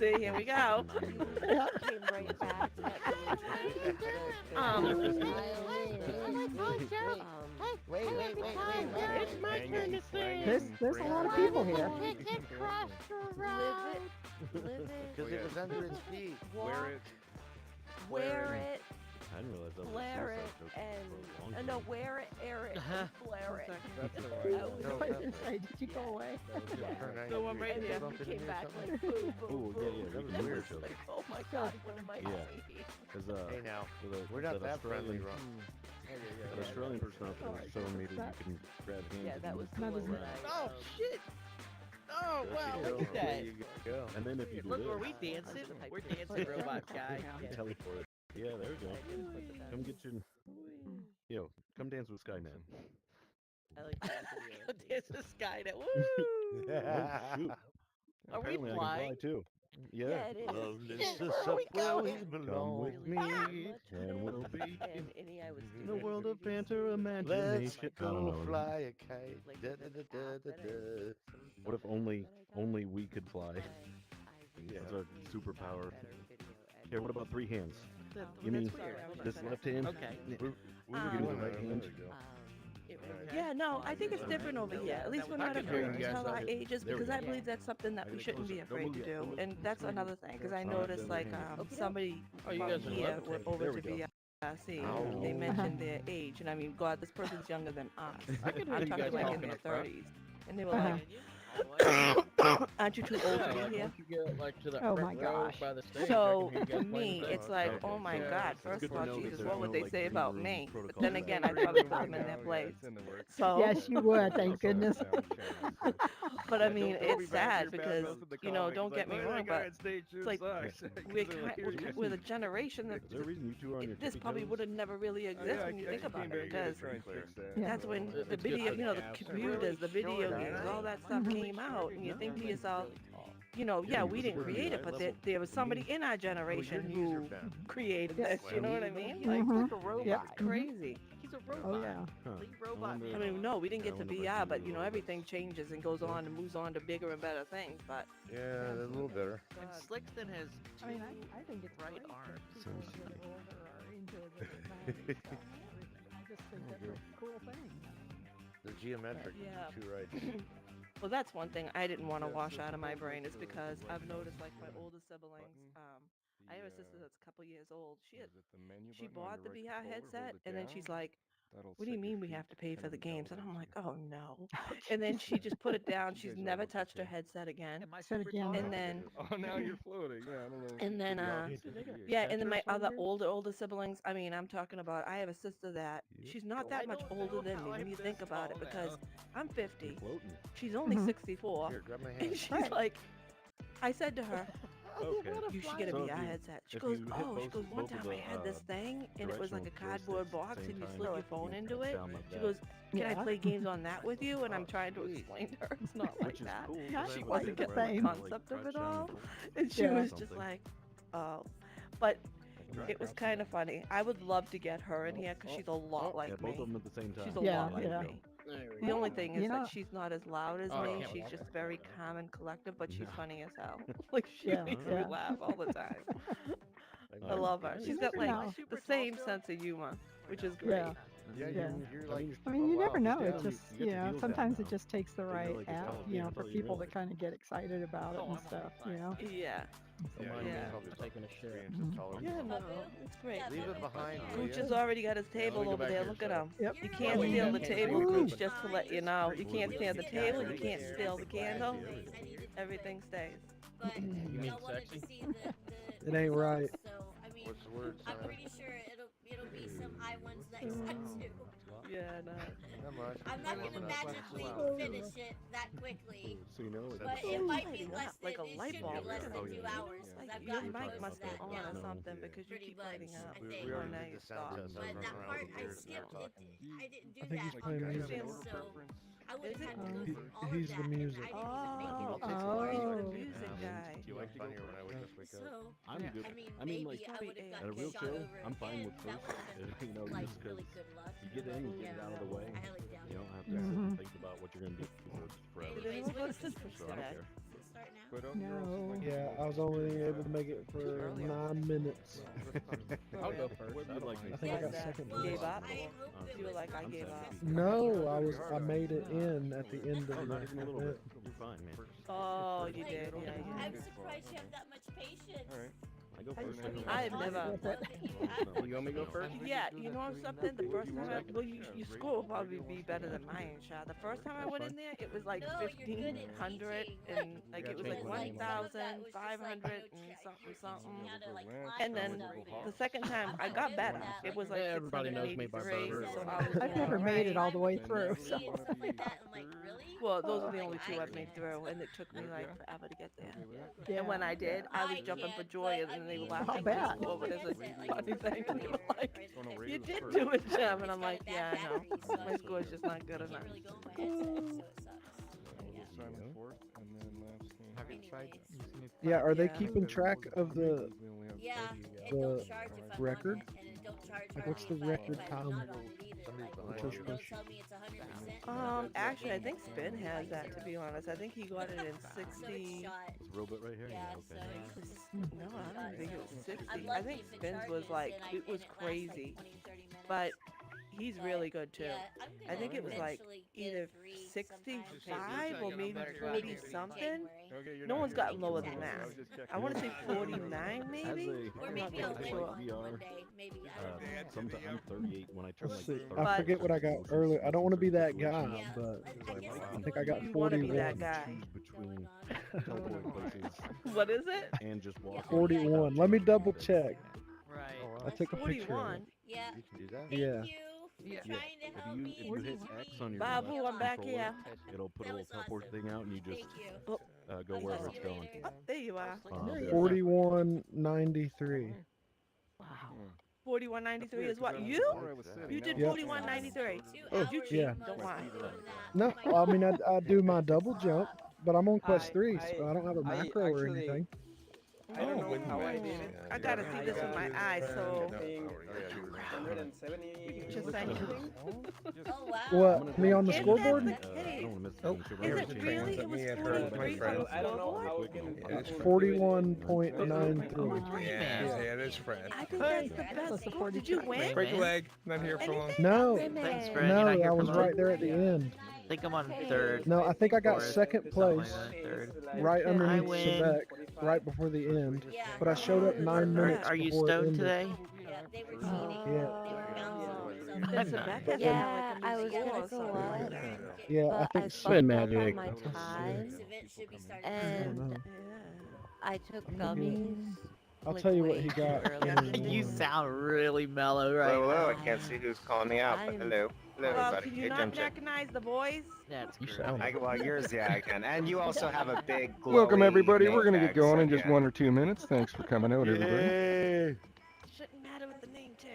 See, here we go. Came right back. Um, It's my turn to sing. There's a lot of people here. Live it. Live it. Because it was under his feet. Wear it. Wear it. I didn't realize that was a Flare it. suicide joke for a long And no, time. wear it, air it, and flare it. That's the That right. was I was gonna say, did you go away? So I'm right and here. then he came back like boom, boom, Ooh, boom. yeah, that was And weird it's joke. like, oh my god, what am I Yeah. saying? Because Hey now, we're that not that friendly, Australian, Ron. that Australian person out there was showing me that you can grab hands. Yeah, and that was the Not one as that much. I. Oh shit! Oh wow, look at There that. you go. And then if you do Look, this, are we dancing? We're dancing, robot guy. you teleport. Yeah, there we go. Come get your, come dance with Skynet. I like that video. Dance the Skynet. Woo! Oh shoot! Are we Apparently I can flying? fly too. Yeah. Yeah, it is. Love Yeah, lifts where us are up we where we going? belong with with me. And we'll be And any I was in a world of banter Let's imagination. I don't go know. fly a kite. Da, da, da, da, da, da. What if only we could fly? That's our superpower. Here, what about three hands? You mean That's weird. this left hand? Okay. We were Um, doing right that. hand. There we go. Yeah, no, I think it's different over here. At least we're not can hear afraid you to guys tell our out ages There we because I go. believe that's something that we shouldn't be afraid to do. And that's another thing because I noticed like somebody Oh, you from guys are here levitating. went over There to we go. VRC. Ow. They mentioned their age, and I mean, God, this person's younger than us. I can hear I'm you talking guys like talking in their up front. 30s, and they were Uh-huh. like, "Aren't you too old to Yeah, be here?" once you get like to the Oh front my row gosh. by the stage, So I can hear you to guys playing me, bass. it's like, Okay. oh my Yeah, God! it's First good of to all, know that Jesus, there's what would no, they like, say green about room me? But protocol then for again, that. I'd probably put them in their place. So, Yes, you would. Thank goodness. but I mean, it's sad because don't get me wrong, but it's like we're the generation that Is there a reason you two are on your this tippy probably toes? would have never really existed when you think about it because Yeah. that's when It's the good video, for the the calves. computers, the video games, all that stuff came out, and you think to yourself, yeah, we didn't create it, but there was somebody in our generation who created this. You know what I mean? Like, Mhm. a robot. Yep. it's crazy. He's a robot. Oh yeah. Complete robot. wonder- I mean, no, we didn't get I to wonder if VR, I but can do everything changes and goes on and moves on to bigger and better things. But Yeah, a little better. And Slickston has I mean, I think it's right great arm. that people who get older are into the design stuff. I just think that's a cool thing. The geometric. Yeah. Too right. well, that's one thing I didn't want to wash out of my brain is because I've noticed like my older siblings. I have a sister that's a couple years old. She bought the VR headset and then she's like, "What do you mean we have to pay for the games?" And I'm like, "Oh no!" And then she just put it down. She's never touched her headset again. Am I Said super again. tall? And then Oh, now you're floating. Yeah, I don't know. And then, yeah, and then my other older siblings. I mean, I'm talking about. I have a sister that she's not that much older than me when you think about it, because I'm 50, Floating. she's only Mhm. 64, Here, grab my and hand. she's Right. like, I said to her, Okay. "You should get a So if VR you- headset." She if goes, you hit "Oh," she both- goes, "One both of time I the, had this thing, and it was like a directional cardboard joysticks box, at the and same you time, slip your you phone can into cut it." down like She that. goes, "Can I Yeah. play games on that with you?" And I'm trying to explain to her it's not like Which is that. cool. Not 'cause She I quite wasn't the getting the same. concept of it all, and she Yeah. was just like, "Oh," but. It was kind of funny. I would love to get her in here because she's a lot Yeah, like both me. of them at the same time. She's a Yeah, lot like yeah. me. There we The go. only thing is You know- that she's not as loud as Oh, I me. can't She's watch just it. very calm and collective, but she's Yeah. funny as hell. Like she Yeah, makes yeah. me laugh all the time. I Oh, love her. okay. She's got never like know. the same sense of humor, which is great. Yeah. Yeah, Yeah. you're like. I mean, oh, you wow, never know. yeah. It just, you get the deals sometimes down it now. just takes the know, right like, it's app, all for you people to realize. kind of get excited about it Oh, and I'm stuff, fine. Yeah. Yeah, Mine you Yeah. can probably is taking a shit. experience Mhm. is taller. Yeah, no, it's great. Leave it behind. will Gooch ya? has already got his table go over back there. here, Look at shut him. Yep. You can't Oh, steal yeah. the table, Ooh. Gooch, just to let you know. You can't stand the table, you can't steal the candle. Everything stays. But You mean y'all wanted to sexy? see the It ain't right. So I mean, What's the word, I'm Simon? pretty sure it'll be some high ones next time too. Yeah, no. Not much. I'm not Warming gonna up. magically finish it that quickly, So you know, but it's- it might be lighting less up like than a it light should bulb. be less Oh, than yeah. 2 hours. Like, I've your got mic most must of be that on or down. something because you Pretty keep much. lighting up. I We think. already now did you the sound stop. test. But running that around part with I beers and skipped. talking. I didn't do I think that he's on playing purpose, music. so I would have had to Uh, go he- through all he's of the that, music. and I didn't even make it Oh, to Oh. he's tutorial. the Oh. music guy. You liked funnier when I would just wake up. So, I'm good. I mean, I mean, maybe like, I would have at a gotten real shot show, over I'm fine again. with That first. would have been You know, like just really 'cause good luck. you get in, you get it out of the way. I held it down. You don't have to Mhm. think about what you're gonna do for forever. Then we'll go to Sister So I don't today. care. start now? No. Yeah, I was only able to make it for 9 minutes. I'll go first. What would you like me I to think I got Yes, second well, Gave place. up? I hope I it feel was like I I'm gave sad up. to be- No, I made it in at the end of Oh, not even a little the bit. You're fine, man. Oh, you Like, did. Yeah, you I'm did. surprised you have that much patience. I go I first. just- I have It's never. awesome, though, that you have You want me to go first? Yeah, you know something? The first time I, well, your score will probably be better than mine, Shad. The first time I went in there, it was like No, you're good at 1,500 teaching. and like it was like Because, like, some of that was just, like, 1,500 you know, and something, you're something. teaching me how to, like, climb And then stuff, the second time I got better. It was like Everybody knows me by 683, birth. so I was I've never doing made it right. all the way through. and stuff like that. I'm like, really? Well, those are the Like, only two I I've made can't. through, and it took me like forever to get there. Yeah. And when I did, I was I jumping for can't, joy, but, and then they were I mean, laughing I at bet. me over as a Like, funny thing. And they were like, right, "You it's did like, do it, Jim," and it's I'm got a like, bad "Yeah, I know. battery, so My score's just not good I can't enough." really go on my headset, so it sucks. Have you Anyways. tried Yeah, are they Yeah. keeping track of the Yeah, it The don't charge if I'm record? on it, and it don't charge Like, for what's me the if record I'm time? not on it either. Somebody's Like, behind it'll you. tell me it's 100%. Actually, I think Spin has that. To be honest, I think he got it in So it's 60. shot. It's a robot right here. Yeah, Yeah, so okay. it's No, I don't think it was 60. I'm I lucky think if it Spins was charges like and it was and lasts, crazy, like 20, 30 minutes. but he's really good too. Yeah, I'm I gonna think it was like eventually get either a 3 65 sometime. or maybe Maybe 40 something. January. No one's gotten lower than Exactly. that. I want to say 49 maybe. Or I'm not maybe I'll really win sure. one VR. one day. Maybe I don't know. Sometimes I'm 38 when I turn Let's like see, 30. I But- forget what I got earlier. I don't want to be that guy, Yeah, but I guess I I'm think I going got You want to be 41. that guy. Choose between going on. teleporting places What is it? and just walking. 41. Let me double check. Right. I took a picture of 41. it. Yeah. You can do that? Thank Yeah. you for Yeah. trying to If help you me if you and hit teach X me. on your Babu, left I'm back controller, here. it'll put a That little was teleport awesome. thing out, and you just Thank you. Oh, go I'll wherever talk it's to you going. later. oh, there you are. Yeah. 41.93. Wow. 4193 is what? You? You did Yep. 4193. 2 Oh, hours yeah. at most Don't lie. doing that. No, I mean, I do my double jump, but I'm on quest I- 3, so I don't have a I macro or actually- anything. I don't know Oh, how I did it. I gotta see this with my eyes, so. Being 170. Just saying. Oh wow. What? Me on the If scoreboard? that's the I case, don't want to miss Oh. the thing, so is we're it gonna really? change It was it. at her with my 43 friend. on the I don't know scoreboard? how it can. It is 41.93. Yeah, it's Fred. I think that's the best score. Did you win? Break a leg. Not here for long. No, Thanks, Fred. no, You're not here I for was long. right there at the end. I think I'm on third. No, I think I got fourth, second something place, like that, third. right Okay. underneath I win. Sevek, right before the end. Yeah. But I showed up 9 minutes Are you before it stoned ended. today? Yeah, they were cheating. Yeah. They were bouncing That's themselves. a back end, Yeah, like a I new was score gonna or go something. up, Yeah, I but I think fucked spin up on magic. my This time, event should be starting. I don't and know. I took gummies. I'll like, tell you what way he too got. early. in You one. sound really mellow right Hello, now. I can't see who's calling me out, but I'm- hello. Hello, Well, everybody. can you Hey, not Jim Jim. recognize the voice? That's You great. sound Well, yours, yeah, I can. And you also have a big glowy Welcome, everybody. name We're going to get tag, going so in just yeah. 1 or 2 minutes. Thanks for coming out, everybody. Yay! Shouldn't matter with the name tag.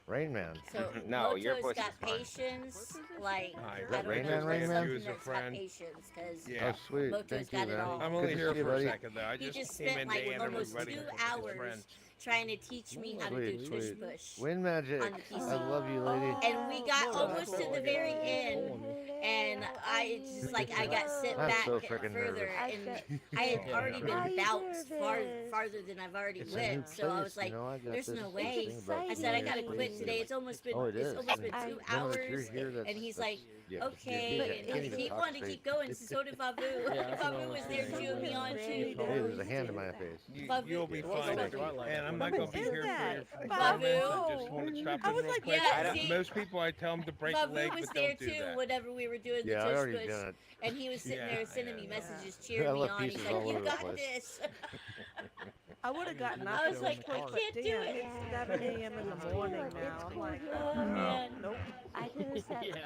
Rain Man. So No, your Moto's voice got is fine. patience, like Hi, I don't Rain know Man, Rain this Man? person Use a that's got friend. patience because Yeah. Oh, sweet. Moto's Thank got you, it man. all. I'm Good only to here see you, for a buddy. second, though. I He just came spent in like to and almost everybody 2 was his hours friend. trying to teach me how to Sweet, do tush sweet. push Wind magic. on the PC. I love you, lady. And we got almost to the very end, and I just like I got sent I'm back so freaking further, nervous. and I had already been I bounced nervous. farther than I've already It's a went. new So I place, was like, you know, I got "There's this no thing way." about I said, "I gotta being quit in today. It's almost been Oh, it is. it's almost been I- 2 You know, if you're hours." here, that's- And he's that's- like, yeah, "Okay," you and can't even he talk wanted to straight. keep going, so did Babu. Babu was there cheering me on too. Hey, there's a hand in my face. You'll be fine. And I'm not going to be Is here that? for your Babu? performance. I just want to stop I in was real like, quick. yeah, see- Most people, I tell them to break a Babu leg, was but there don't do too that. whenever we were doing the Yeah, I tush already push. done it. And he was sitting there Yeah, sending me yeah. messages, I cheering me left on. He's pieces like, all "You over the got place." this." I would have gotten up I was and like, quick, I but can't do damn, it. it's 7 a.m. in the morning now. I'm like, Oh man. nope. I could have said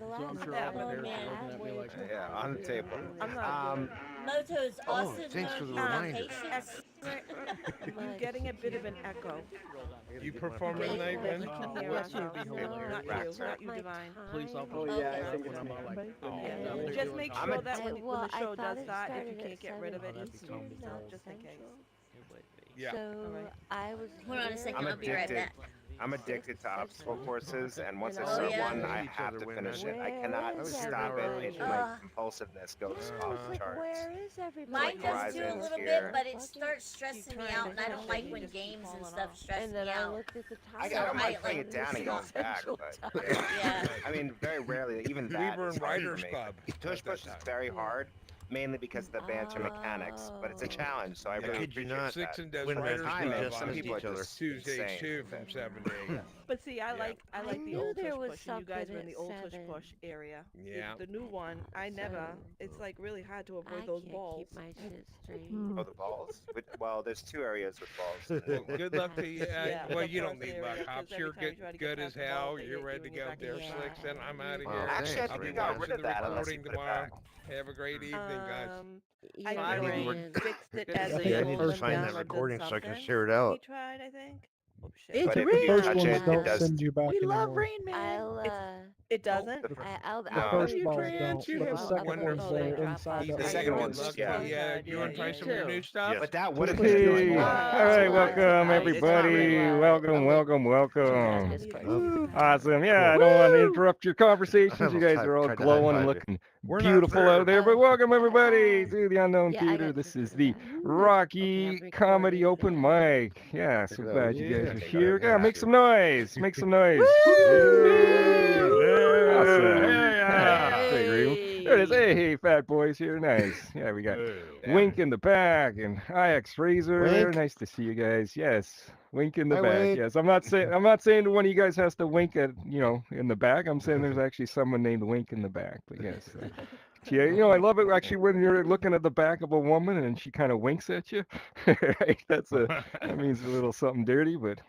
the last I'm sure one all the Oh, parents man. are looking at me like, Yeah, on the table. I'm not good. Moto's Oh, also thanks for the known for reminder. patience. You're getting a bit of an echo. you perform tonight, But man? you can hear us. Not you, not you, Divine. Police officer. Oh, yeah, I think think when I'm all like, oh, Yeah. yeah, Just make I'm sure a- that when the Well, I show thought does it that, if you started can't at get rid of it, 7 just Eastern, in not case. Central. Yeah. So Alright. I was Hold on a here. second, I'm I'll be right addicted. back. I'm addicted to obstacle courses, and once I Oh, start yeah? one, I Each have other to win finish that. it. I Where cannot is stop it. everybody? My compulsiveness goes I was off the like, charts. where is everybody? Mine does too a Horizons little here. bit, but it starts stressing me out, and I don't like when games and stuff stress And then me I out. looked at the time. I So don't mind I, putting like, it down and going back, but Yeah. I mean, very rarely, even We that were is in hard for Writers me. Club Tush at that Push is time. very hard, mainly because of the banter mechanics, but it's a challenge, so I Yeah. really Kid you appreciate not. that. Sixon does Win Writers Time Club is, some on people are each other. just Tuesdays insane. too from 7 to 8. But see, I Yeah. like I the knew old there tush was push, and you guys something were in the at old tush 7. push area. Yeah. The new one, I never. It's like really hard to avoid I those can't balls. keep my shit straight. Oh, the balls? Well, there's 2 areas with balls. Well, good luck to you. Yeah, Well, the you don't first need area, luck. 'cause Hops, every you're time you try to get good as past the balls, hell. they You're hit ready you to in your go back there, of the head. Slicks, and I'm out of Wow, here. Actually, I thanks, think I'll we be got watching rid the of that unless recording you put it tomorrow. back. Have a great evening, guys. I Bye, never Rain. fixed it Good to as see a Yeah, I you. need to stolen find down that or done recording so I can something. share it He out. tried, I think. Oh shit. It's But if Rain. you First touch ones it, it don't does. send you back We love anymore. Rain Man. It doesn't. I'll No. The bring first you balls trans. don't, You but the have a second wonderful ones day. they're inside The that second recording. one's, Lucky. yeah. You want to try You some of your too. new stuff? But that would have Hey. been joined All one. right, welcome It's everybody. not Welcome, welcome, welcome. Oh, Awesome. Yeah, I don't want to interrupt your conversations. You almost guys are all tried to glowing and high-five you. looking We're not beautiful third. out there. But welcome everybody to the Unknown Yeah, I Theater. got This you is for the that. Rocky Okay, I'm Comedy recording. Open Mic. Yeah, so Check it out. glad you guys Yeah. are Check here. it out. Yeah, make some noise. Make some noise. Yeah. Awesome. Yeah. Yeah, big room. There it is. Hey, fat boys here. Nice. Yeah, we got Wink in the back and IX Razor there. Wink. Nice to see you guys. Yes. Wink in the Hi, back. Wink. Yes. I'm not saying one of you guys has to wink at, in the back. I'm saying there's actually someone named Wink in the back. But yes. Yeah, I love it actually when you're looking at the back of a woman and she kind of winks at you. Right? That means a little something dirty, but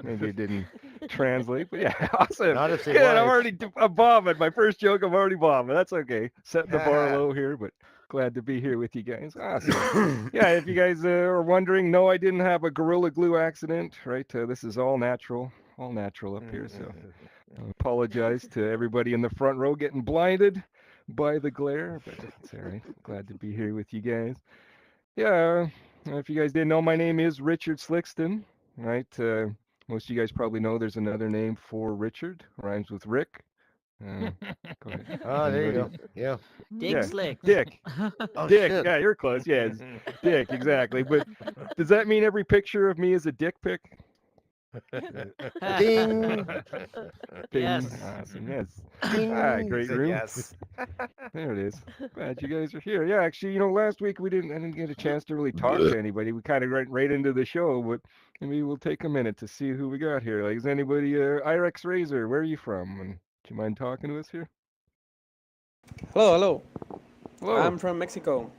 maybe it didn't translate. But yeah, awesome. Not if they Good. I'm like. already bombing. My first joke, I'm already bombing. That's okay. Setting the bar low here, but glad to be here with you guys. Awesome. Yeah, if you guys are wondering, no, I didn't have a Gorilla Glue accident, right? This is all natural up here. So I apologize to everybody in the front row getting blinded by the glare, but it's all right. Glad to be here with you guys. Yeah, if you guys didn't know, my name is Richard Slickston, right? Most of you guys probably know there's another name for Richard, rhymes with Rick. Go ahead. Oh, there you go. Anybody? Yeah. Dick Yeah, Slicks. Dick. Oh, Dick. shit. Yeah, you're close. Yeah, it's Dick, exactly. But does that mean every picture of me is a dick pic? Ding. Bing. Yes. Awesome. Yes. Ding. Ah, great room. Yes. There it is. Glad you guys are here. Yeah, actually, last week I didn't get a chance to really talk to anybody. We kind of went right into the show, but maybe we'll take a minute to see who we got here. Like, is anybody IRX Razor? Where are you from? And do you mind talking to us here? Hello. Hello. I'm from Mexico.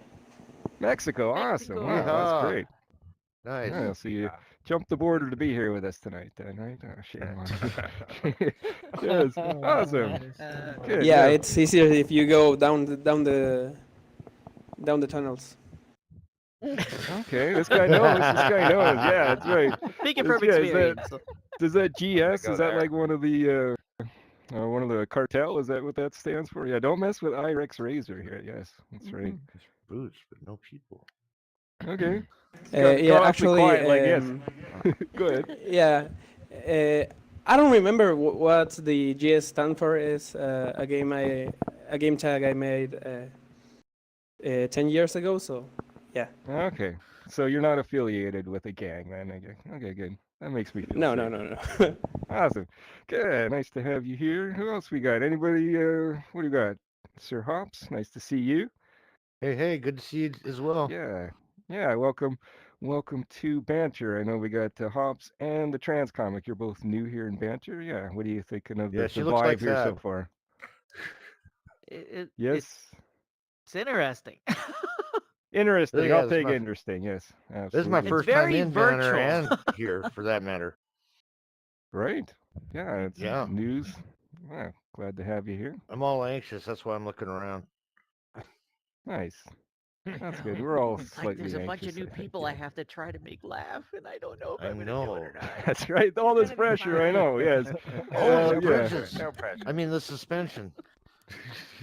Mexico. Awesome. Wow, Yeehaw. that's great. Nice. Yeah, so you jumped the border to be here with us tonight, then, right? Oh, shame on you. Yes. Awesome. Good. Yeah, it's easier if you go down the tunnels. Okay, this guy knows. Yeah, that's right. Speaking from Yeah, experience. Does that GS? Go Is that there. like one of the cartel? Is that what that stands for? Yeah, don't mess with IRX Razor here. Yes, that's right. Boots, but no people. Okay. Yeah, awfully actually, quiet, like, yes. Go ahead. Yeah, I don't remember what the GS stand for. Is a game tag I made 10 years ago. So, yeah. Okay. So you're not affiliated with a gang, then? Okay, good. That makes me feel No. safe. Awesome. Good. Nice to have you here. Who else we got? Anybody? What do you got? Sir Hops, nice to see you. Hey, good to see you as well. Yeah. Welcome to Banter. I know we got Hops and the Trans Comic. You're both new here in Banter. Yeah. What are you thinking of Yeah, the she looks vibe like here so that. far? It's Yes. interesting. Interesting. Yeah, I'll this is take my- interesting. Yes. Absolutely. This is my It's first time very in Banner virtual. and here, for that matter. Right. Yeah. It's Yeah. news. Wow. Glad to have you here. I'm all anxious. That's why I'm looking around. Nice. That's good. We're all It's like slightly there's a bunch of anxious, new I think. people I have to try to make laugh, and I don't know if I I'm going to do it know. or not. That's right. All this pressure. I know. Yes. Oh, the yeah. pressure. No pressure. I mean, the suspension.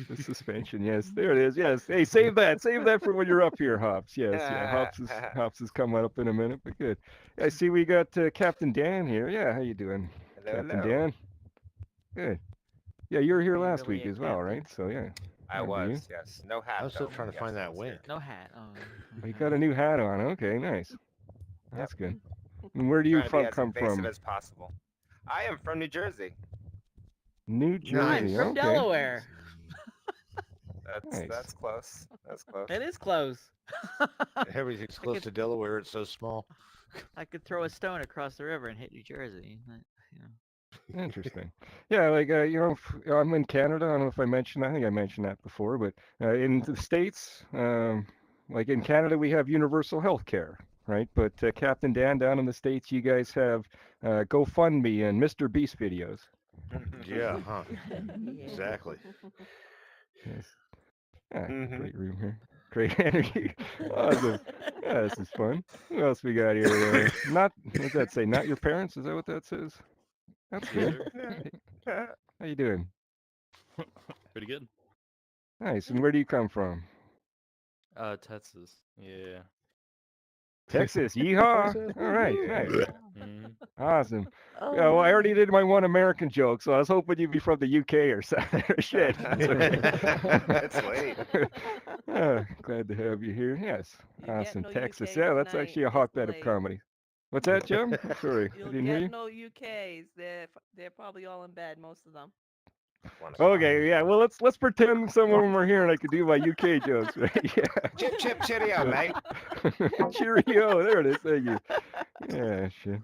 The suspension, yes, there it is. Yes, hey, save that for when you're up here, Hops. Yes, yeah, Hops is coming up in a minute, but good. I see we got Captain Dan here. Yeah, how you doing, Captain Dan? Good. Yeah, you were here last week as well, right? So yeah. I was, yes. No hat. I was still though. trying to find that wing. No hat. Oh. You got a new hat on. Okay, nice. That's good. And where do you Trying to be as come invasive from? as possible. I am from New Jersey. New Jersey. From Okay. Delaware. That's close. That's close. It is close. Everything's close to Delaware. It's so small. I could throw a stone across the river and hit New Jersey. Interesting. Yeah, like I'm in Canada. I don't know if I mentioned. I think I mentioned that before, but in the States, like in Canada, we have universal health care, right? But Captain Dan, down in the States, you guys have GoFundMe and Mr. Beast videos. Yeah, huh? Exactly. Yes. Yeah, great room here. Great energy. Awesome. Yeah, this is fun. What else we got here? What's that say? Not your parents? Is that what that says? That's good. How you doing? Pretty good. Nice. And where do you come from? Texas. Yeah. Texas. Yeehaw. All right. Nice. Awesome. Yeah, well, I already did my one American joke, so I was hoping you'd be from the UK or something. Shit. It's late. Glad to have you here. Yes. Awesome. no Texas. UKs Yeah, that's tonight. actually a hotbed of comedy. What's that, Jim? I'm sorry. I You'll didn't hear get you. no UKs. They're probably all in bed, most of them. Okay, yeah. Well, let's pretend some of them are here and I could do my UK jokes, right? Yeah. Chip, chip, cheerio, mate. Cheerio. There it is. Thank you. Yeah, shit.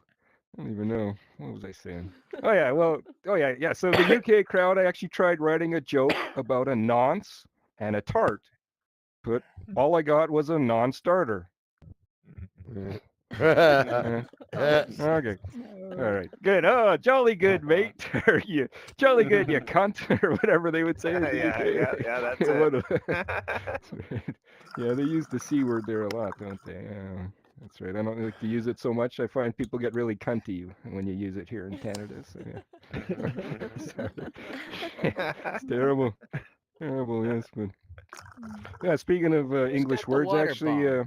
I don't even know. What was I saying? Oh, yeah. Well, yeah. So the UK crowd, I actually tried writing a joke about a nonce and a tart, but all I got was a non-starter. Okay. All right. Good. Oh, jolly good, mate. Or you jolly good, you cunt, or whatever they would say. In the UK. Yeah, that's it. Yeah, they use the C word there a lot, don't they? Yeah, that's right. I don't like to use it so much. I find people get really cunty when you use it here in Canada. So yeah. It's terrible. Terrible, yes. But yeah, speaking of English words, actually,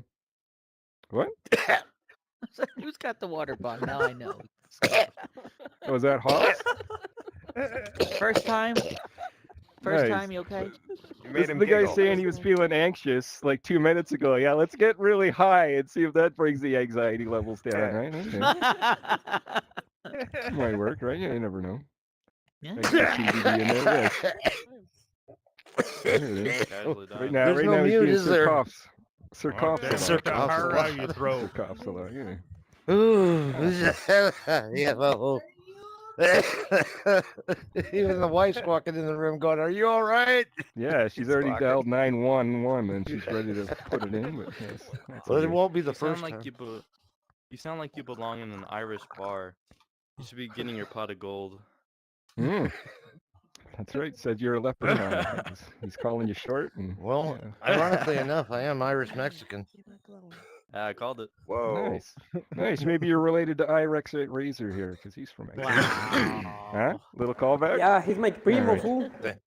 what? Who's got the water bomb? Now I know. Oh, is that hot? First time? First Nice. time, you okay? This is the guy saying he was feeling anxious like 2 minutes ago. Yeah, let's get really high and see if that brings the anxiety levels down, right? Okay. Might work, right? Yeah, you never know. Yeah. CBD in there, yes. There it is. Right now, There's no he's mute, doing is there? Sir coughs a lot. Sir coughs a lot. Sir coughs a lot, yeah. Ooh. Yeah, well. Even the wife's walking in the room going, "Are you all right?" Yeah, she's already dialed 911 and she's ready to put it in. But yes, well, it won't be the first like time. You sound like you belong in an Irish bar. You should be getting your pot of gold. That's right. Said you're a leprechaun. He's calling you short. And well, ironically enough, I am Irish Mexican. I called it. Whoa. Nice. Nice. Maybe you're related to Irex Razor here because he's from Mexico. Wow. Huh? Little callback? Yeah, he's my primo, Right. fool. Thank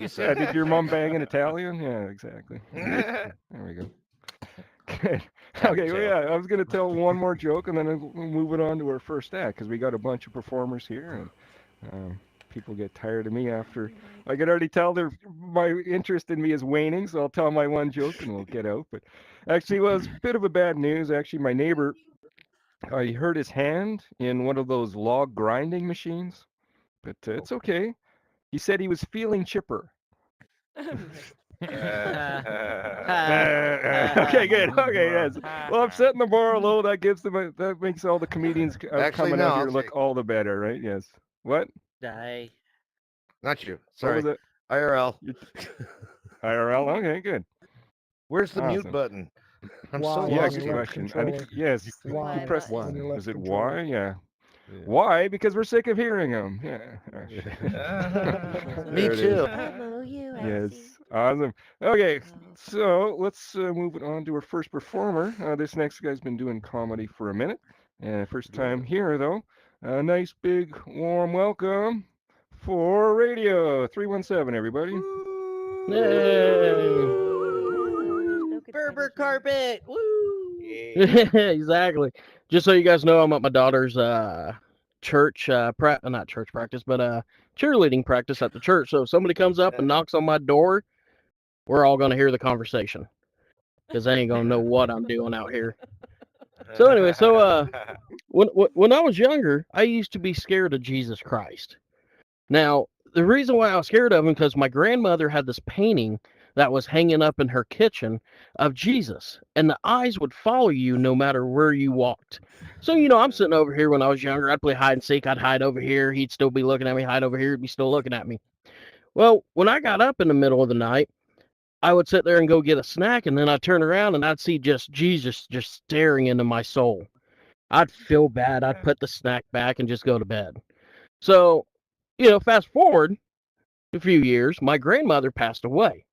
you, sir. Yeah, did your mom bang in Italian? Yeah, exactly. There we go. Good. Okay, well, yeah, I was going to tell one more joke and then we'll move it on to our first act because we got a bunch of performers here and people get tired of me after. I can already tell my interest in me is waning, so I'll tell my one joke and we'll get out. But actually, it was a bit of a bad news. Actually, my neighbor, he hurt his hand in one of those log grinding machines, but it's okay. He said he was feeling chipper. Okay, good. Okay, yes. Well, I'm setting the bar low. That makes all the comedians coming out here look all the better, right? Yes. What? Die. Not you. Sorry. What was it? IRL. IRL. Okay, good. Where's the mute button? I'm so yeah, lost good here. question. I think yes. Y You press on your left Is it controller. Y? Yeah. Why? Because we're sick of hearing them. Yeah. Me too. Hello, you. Yes. Awesome. Okay, so let's move it on to our first performer. This next guy's been doing comedy for a minute. First time here, though. A nice, big, warm welcome for radio 317, everybody. Berber carpet. Woo! Exactly. Just so you guys know, I'm at my daughter's church not church practice, but cheerleading practice at the church. So if somebody comes up and knocks on my door, we're all gonna hear the conversation because they ain't gonna know what I'm doing out here. So anyway, when I was younger, I used to be scared of Jesus Christ. Now, the reason why I was scared of him because my grandmother had this painting that was hanging up in her kitchen of Jesus, and the eyes would follow you no matter where you walked. So, I'm sitting over here when I was younger. I'd play hide and seek. I'd hide over here. He'd still be looking at me. Hide over here. He'd be still looking at me. Well, when I got up in the middle of the night, I would sit there and go get a snack, and then I'd turn around and I'd see just Jesus just staring into my soul. I'd feel bad. I'd put the snack back and just go to bed. So, fast forward a few years, my grandmother passed away.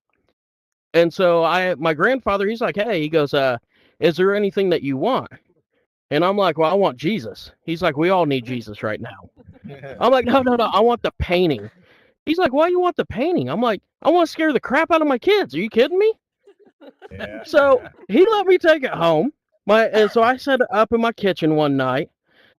And so my grandfather, he's like, hey, he goes, is there anything that you want? And I'm like, well, I want Jesus. He's like, we all need Jesus right now. I'm like, no, I want the painting. He's like, why do you want the painting? I'm like, I want to scare the crap out of my kids. Are you kidding me? Yeah. So he let me take it home. And so I set it up in my kitchen one night,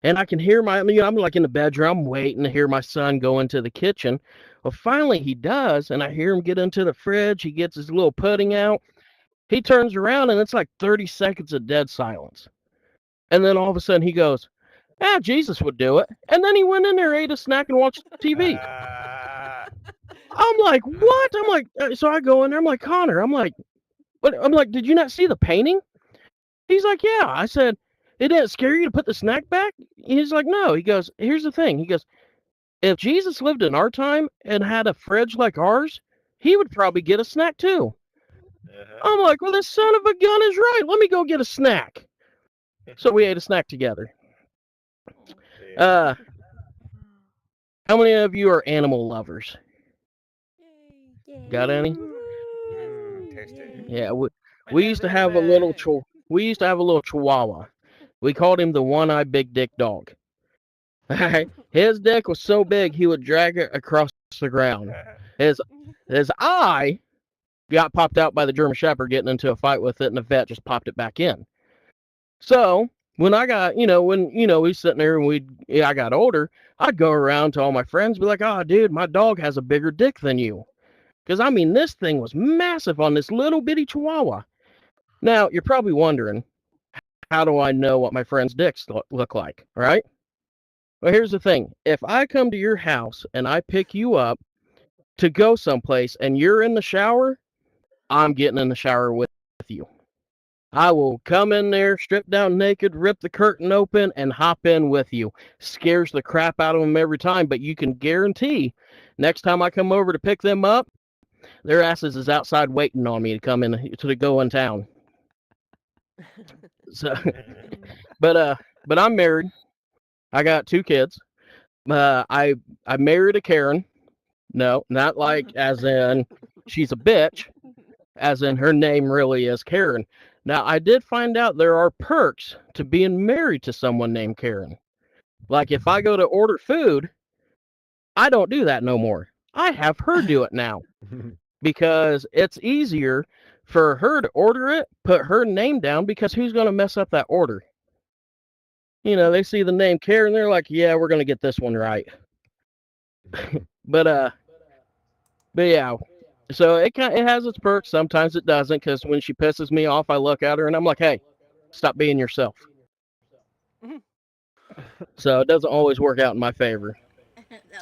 and I can hear I'm like in the bedroom waiting to hear my son go into the kitchen. Well, finally he does, and I hear him get into the fridge. He gets his little pudding out. He turns around, and it's like 30 seconds of dead silence. And then all of a sudden he goes, Jesus would do it. And then he went in there, ate a snack, and watched TV. I'm like, what? I'm like, so I go in there. I'm like, Connor, did you not see the painting? He's like, yeah. I said, it didn't scare you to put the snack back? He's like, no. He goes, here's the thing. He goes, if Jesus lived in our time and had a fridge like ours, he would probably get a snack too. I'm like, well, this son of a gun is right. Let me go get a snack. So we ate a snack together. How many of you are animal lovers? Got any? Yeah, we used to have a little chihuahua. We called him the one-eyed big dick dog. His dick was so big he would drag it across the ground. His eye got popped out by the German Shepherd getting into a fight with it, and the vet just popped it back in. So when I got, we sitting there and I got older, I'd go around to all my friends, be like, oh, dude, my dog has a bigger dick than you. Because, this thing was massive on this little bitty chihuahua. Now, you're probably wondering, how do I know what my friends' dicks look like, right? Well, here's the thing. If I come to your house and I pick you up to go someplace and you're in the shower, I'm getting in the shower with you. I will come in there, strip down naked, rip the curtain open, and hop in with you. Scares the crap out of them every time, but you can guarantee next time I come over to pick them up, their asses is outside waiting on me to come in to go in town. So, but I'm married. I got 2 kids. I married a Karen. No, not like as in she's a bitch, as in her name really is Karen. Now, I did find out there are perks to being married to someone named Karen. Like if I go to order food, I don't do that no more. I have her do it now because it's easier for her to order it, put her name down, because who's going to mess up that order? They see the name Karen, they're like, yeah, we're going to get this one right. But yeah, so it has its perks. Sometimes it doesn't, because when she pisses me off, I look at her and I'm like, hey, stop being yourself. So it doesn't always work out in my favor.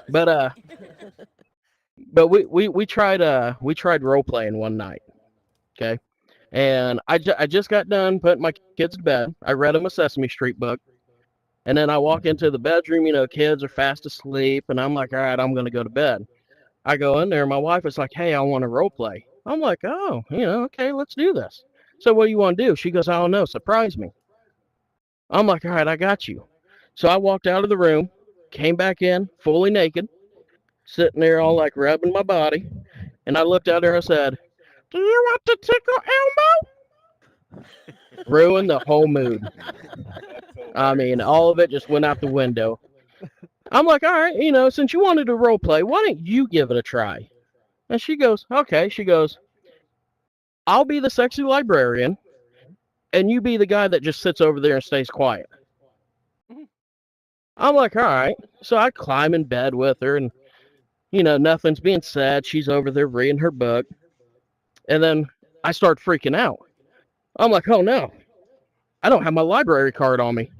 But we tried role playing one night, okay, and I just got done putting my kids to bed. I read them a Sesame Street book. And then I walk into the bedroom, kids are fast asleep, and I'm like, all right, I'm going to go to bed. I go in there, my wife is like, hey, I want to role play. I'm like, oh, okay, let's do this. So what do you want to do? She goes, I don't know, surprise me. I'm like, all right, I got you. So I walked out of the room, came back in, fully naked, sitting there all like rubbing my body, and I looked at her and I said, do you want to tickle Elmo? Ruined the whole mood. All of it just went out the window. I'm like, all right, since you wanted to role play, why don't you give it a try? And she goes, okay. She goes, I'll be the sexy librarian, and you be the guy that just sits over there and stays quiet. I'm like, all right. So I climb in bed with her, and nothing's being said. She's over there reading her book, and then I start freaking out. I'm like, oh no, I don't have my library card on me.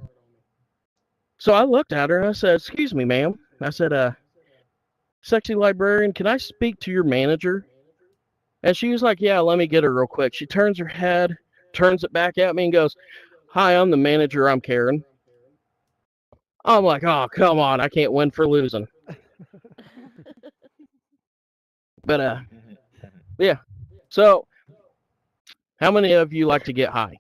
So I looked at her and I said, excuse me, ma'am. I said, sexy librarian, can I speak to your manager? And she was like, yeah, let me get her real quick. She turns her head, turns it back at me and goes, hi, I'm the manager. I'm Karen. I'm like, oh, come on. I can't win for losing. But, yeah. So, how many of you like to get high?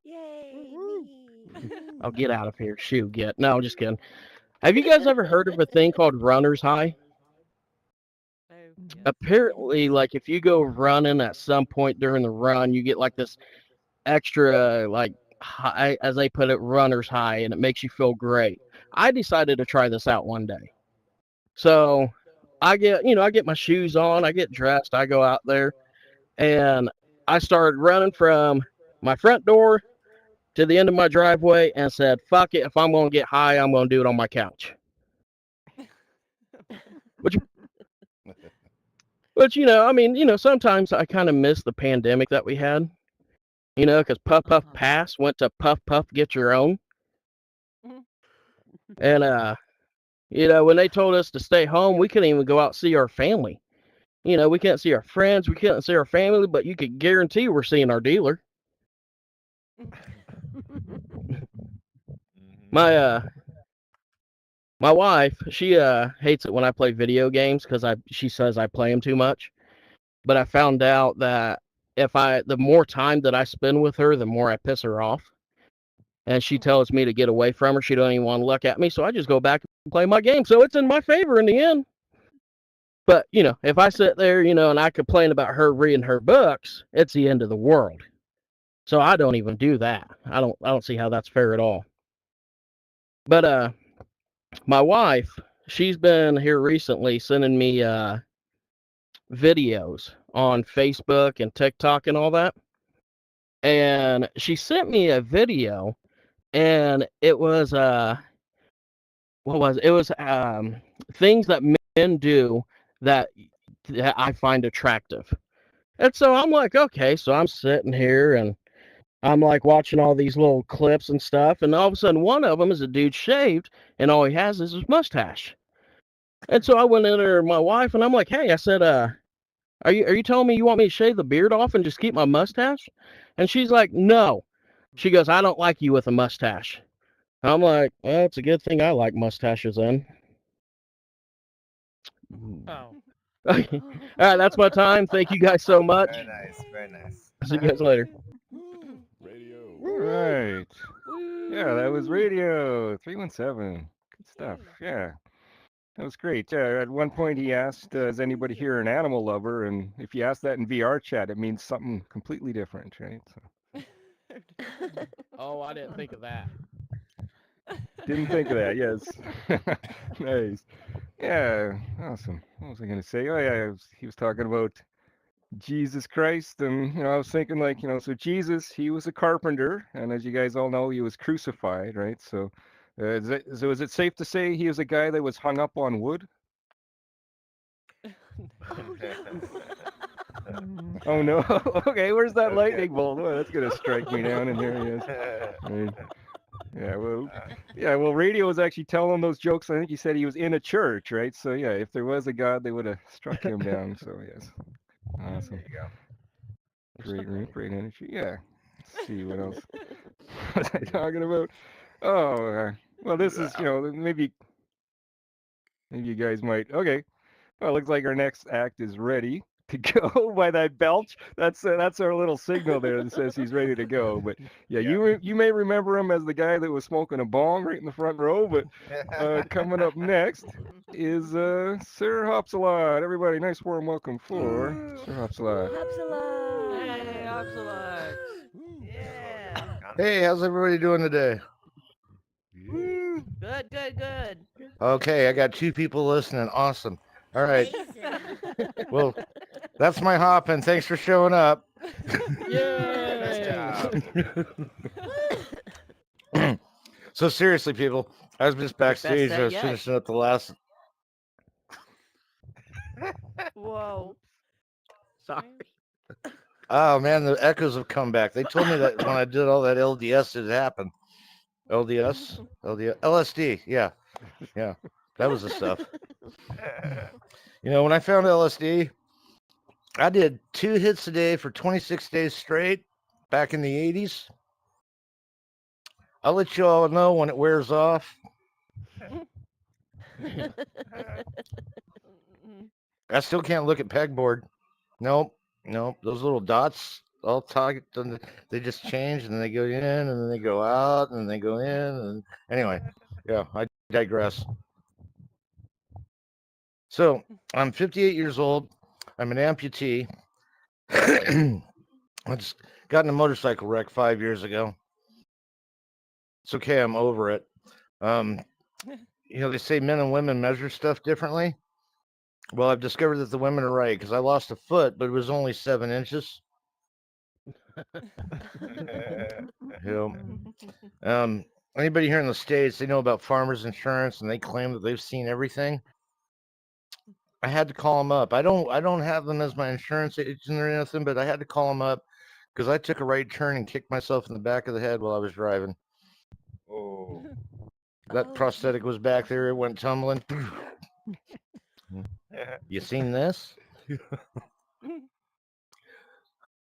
Yay, me. I'll get out of here. Shoot, get. No, I'm just kidding. Have you guys ever heard of a thing called runner's high? Apparently, like if you go running at some point during the run, you get like this extra, like high, as they put it, runner's high, and it makes you feel great. I decided to try this out one day. So I get my shoes on, I get dressed, I go out there, and I started running from my front door to the end of my driveway and said, fuck it, if I'm going to get high, I'm going to do it on my couch. Which, sometimes I kind of miss the pandemic that we had, because Puff Puff Pass went to Puff Puff Get Your Own. And, when they told us to stay home, we couldn't even go out and see our family. We can't see our friends, we couldn't see our family, but you could guarantee we're seeing our dealer. My wife, she hates it when I play video games because she says I play them too much. But I found out that the more time that I spend with her, the more I piss her off. And she tells me to get away from her. She don't even want to look at me, so I just go back and play my game. So it's in my favor in the end. But, if I sit there, and I complain about her reading her books, it's the end of the world. So I don't even do that. I don't see how that's fair at all. But my wife, she's been here recently sending me videos on Facebook and TikTok and all that. And she sent me a video, and it was what was it? It was things that men do that I find attractive. And so I'm like, okay, so I'm sitting here and I'm like watching all these little clips and stuff, and all of a sudden one of them is a dude shaved, and all he has is his mustache. And so I went in there to my wife, and I'm like, hey, I said, are you telling me you want me to shave the beard off and just keep my mustache? And she's like, no. She goes, I don't like you with a mustache. I'm like, well, it's a good thing I like mustaches then. Oh. Okay. All right, that's my time. Thank you guys so much. Very nice, very nice. See you guys later. All right. Yeah, that was Radio 317. Good stuff. Yeah. That was great. At one point, he asked, is anybody here an animal lover? And if you ask that in VR chat, it means something completely different, right? So. Oh, I didn't think of that. Didn't think of that, yes. Nice. Yeah, awesome. What was I going to say? Oh, yeah, he was talking about Jesus Christ. And, I was thinking, like, so Jesus, he was a carpenter. And as you guys all know, he was crucified, right? So, is it safe to say he was a guy that was hung up on wood? Oh no. Okay, where's that lightning bolt? Oh, that's gonna strike me down, and here he is. Right. Well, Radio was actually telling those jokes. I think he said he was in a church, right? So yeah, if there was a God, they would have struck him down. So yes, awesome. There you go. Great energy. Yeah. Let's see what else was I talking about? Oh, well, this is maybe you guys might. Okay. Well, it looks like our next act is ready to go by that belch. That's our little signal there that says he's ready to go. But yeah, you may remember him as the guy that was smoking a bong right in the front row. But coming up next is Sir Hopsalot. Everybody, nice warm welcome for Sir Hopsalot. Hey, Hopsalot. Yeah. Hey, how's everybody doing today? Good, good, good. Okay, I got 2 people listening. Awesome. All right. Amazing. Well, that's my hopping. Thanks for showing up. Nice Yay! job. So seriously, people, I was just Best backstage. set I was yet. finishing up the last. Whoa. Sorry. Oh man, the echoes have come back. They told me that when I did all that LDS, it happened. LDS, LSD. Yeah, yeah, that was the stuff. You know, when I found LSD, I did 2 hits a day for 26 days straight back in the 80s. I'll let you all know when it wears off. I still can't look at pegboard. Nope, nope. Those little dots all target, they just change and then they go in and then they go out and then they go in. And anyway, yeah, I digress. So I'm 58 years old. I'm an amputee. I just got in a motorcycle wreck 5 years ago. It's okay. I'm over it. You know, they say men and women measure stuff differently. Well, I've discovered that the women are right because I lost a foot, but it was only 7 inches. Yeah. Anybody here in the States, they know about farmers insurance and they claim that they've seen everything. I had to call them up. I don't have them as my insurance agent or anything, but I had to call them up because I took a right turn and kicked myself in the back of the head while I was driving. Oh. That prosthetic was back there. It went tumbling. You seen this?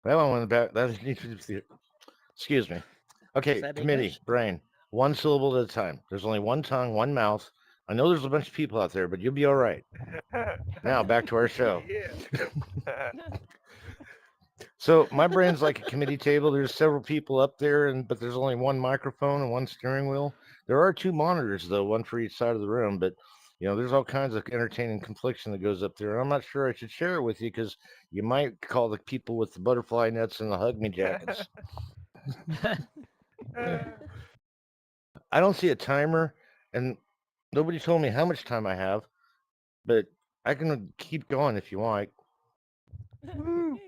That one went back. That excuse me. Okay, that committee, English? brain. One syllable at a time. There's only one tongue, one mouth. I know there's a bunch of people out there, but you'll be all right. Now back to our show. So my brain's like a committee table. There's several people up there, but there's only one microphone and one steering wheel. There are 2 monitors though, one for each side of the room. But you know, there's all kinds of entertaining confliction that goes up there. And I'm not sure I should share it with you because you might call the people with the butterfly nets and the hug me jackets. I don't see a timer, and nobody told me how much time I have, but I can keep going if you want. Woo,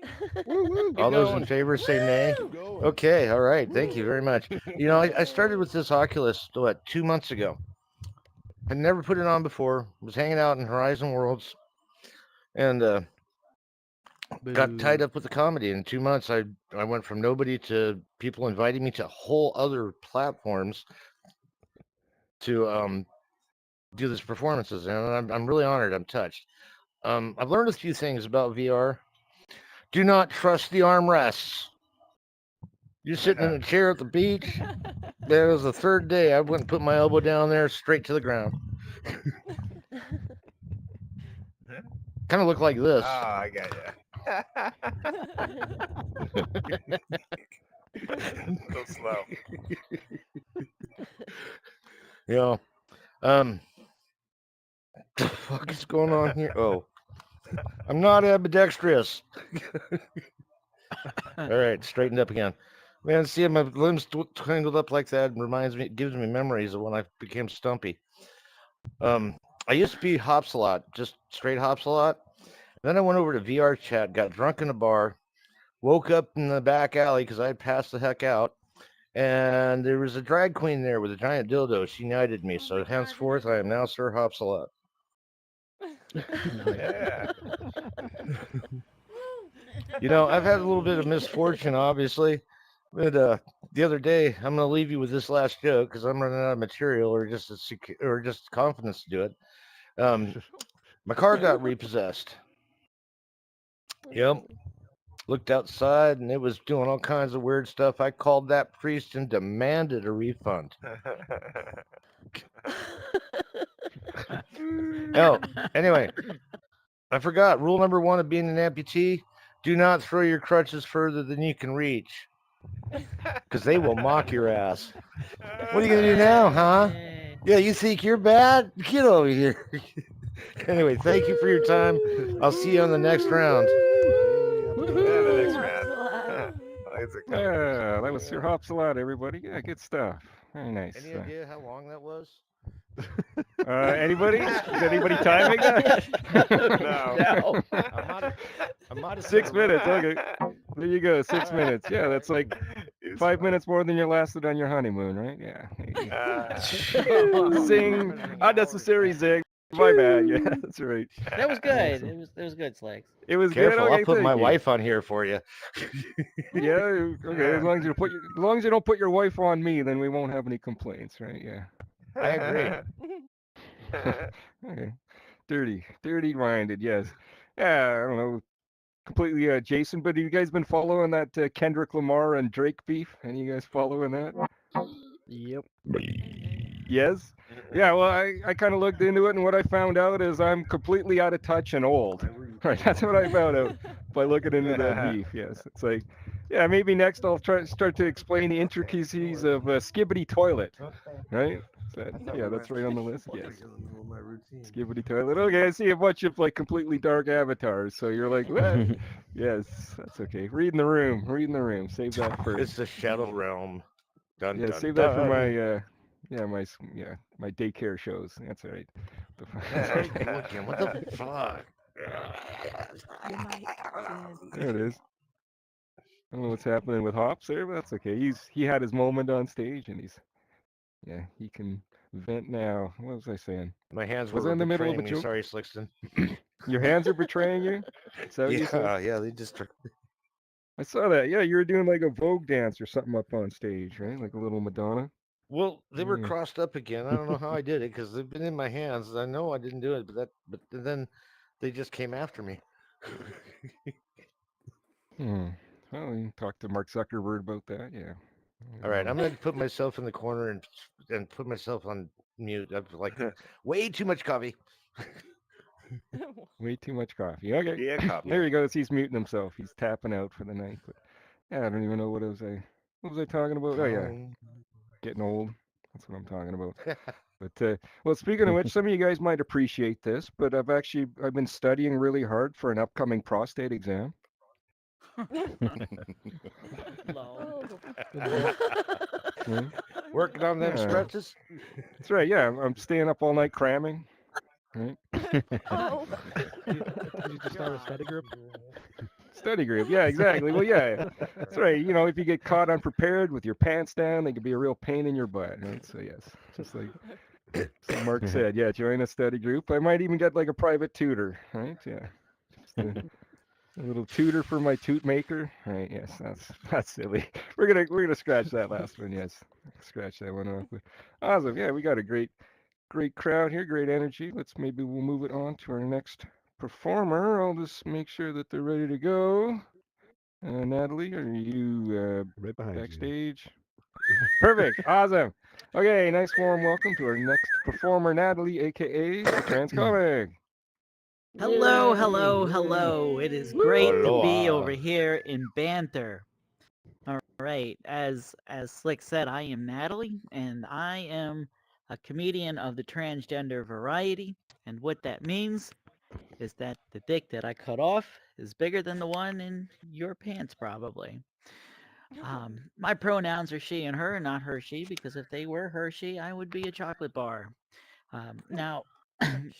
woo. All those in favor say nay. Okay, all right. Thank you very much. You know, I started with this Oculus, 2 months ago. I never put it on before. Was hanging out in Horizon Worlds, and got tied up with the comedy. In 2 months, I went from nobody to people inviting me to whole other platforms to do these performances, and I'm really honored. I'm touched. I've learned a few things about VR. Do not trust the armrests. You're sitting in a chair at the beach. That was the 3rd day. I went and put my elbow down there straight to the ground. Kind of look like this. Oh, I got you. Go slow. You know, the fuck is going on here? Oh, I'm not ambidextrous. All right, straightened up again. Man, seeing my limbs tangled up like that gives me memories of when I became stumpy. I used to be hops a lot, just straight hops a lot. Then I went over to VR chat, got drunk in a bar, woke up in the back alley because I had passed the heck out, and there was a drag queen there with a giant dildo. She knighted me, so henceforth I am now Sir Hops a lot. Yeah. You know, I've had a little bit of misfortune, obviously, but the other day I'm going to leave you with this last joke because I'm running out of material or just confidence to do it. My car got repossessed. Yep. Looked outside and it was doing all kinds of weird stuff. I called that priest and demanded a refund. Oh, anyway, I forgot rule number 1 of being an amputee: do not throw your crutches further than you can reach, because they will mock your ass. What are you gonna do now, huh? Yeah, you think you're bad? Get over here. Anyway, thank you for your time. I'll see you on the next round. Yeah, the next round. Yeah, that was Sir Hops a lot, everybody. Yeah, good stuff. Very nice. Any idea how long that was? Anybody? Is anybody timing that? No. I might have 6 minutes. Okay. There you go. 6 minutes. Yeah, that's like 5 minutes more than you lasted on your honeymoon, right? Yeah. Sing. Unnecessary zing. My bad. Yeah, that's right. That was good. Awesome. It was good, Slicks. It was Careful, good. I'll Okay, put my thank you. wife on here for you. Yeah. Okay. As long as you don't put your wife on me, then we won't have any complaints, right? Yeah. I agree. Okay. Dirty minded. Yes. Yeah. I don't know. Completely Jason, but have you guys been following that Kendrick Lamar and Drake beef? Any of you guys following that? Yep. Yes. Yeah. Well, I kind of looked into it, and what I found out is I'm completely out of touch and old. Right. That's what I found out by looking into that beef. Yes. It's like, yeah, maybe next I'll start to explain the intricacies of Skibbity Toilet. Right. Yeah, that's right on the list. Yes. Skibbity Toilet. Okay, I see a bunch of like completely dark avatars. So you're like, what? Yes, that's okay. Read in the room. Read in the room. Save that first. It's the Shadow Realm. Dun, Yeah, dun, save that for dun. my daycare shows. That's all right. What the fuck? There it is. I don't know what's happening with Hops there, but that's okay. He had his moment on stage, and he can vent now. What was I saying? My hands Was were I in the middle of a betraying me. joke? Sorry, Slixton. Your hands are betraying you? Is that what you said? Yeah, they just. I saw that. Yeah, you were doing like a Vogue dance or something up on stage, right? Like a little Madonna. Well, they were Yeah. crossed up again. I don't know how I did it because they've been in my hands. I know I didn't do it, but then they just came after me. Well, you can talk to Mark Zuckerberg about that. Yeah. All right, I'm gonna put myself in the corner and put myself on mute. I've like way too much coffee. Way too much coffee. Okay. Yeah, coffee. There he goes. He's muting himself. He's tapping out for the night. But yeah, I don't even know what was I talking about? Oh yeah, getting old. That's what I'm talking about. But well, speaking of which, some of you guys might appreciate this, but I've been studying really hard for an upcoming prostate exam. Working on them stretches. That's right. Yeah, I'm staying up all night cramming. Right. Oh. Did you just start a study group? Study group. Yeah, exactly. Well, yeah, that's right. You know, if you get caught unprepared with your pants down, they can be a real pain in your butt. Right. So yes, just like Mark said, yeah, join a study group. I might even get like a private tutor. Right. Yeah. Just a little tutor for my toot maker. Right. Yes, that's silly. We're gonna scratch that last one. Yes, scratch that one off. But awesome. Yeah, we got a great crowd here. Great energy. We'll move it on to our next performer. I'll just make sure that they're ready to go. Natalie, are you right behind backstage? Perfect. Awesome. Okay, nice warm welcome to our next performer, Natalie, aka Transcomic. Hello, hello, hello. It is great to be over here in Banter. All right. As Slick said, I am Natalie, and I am a comedian of the transgender variety. And what that means is that the dick that I cut off is bigger than the one in your pants, probably. My pronouns are she and her, not her, she, because if they were her, she, I would be a chocolate bar. Now,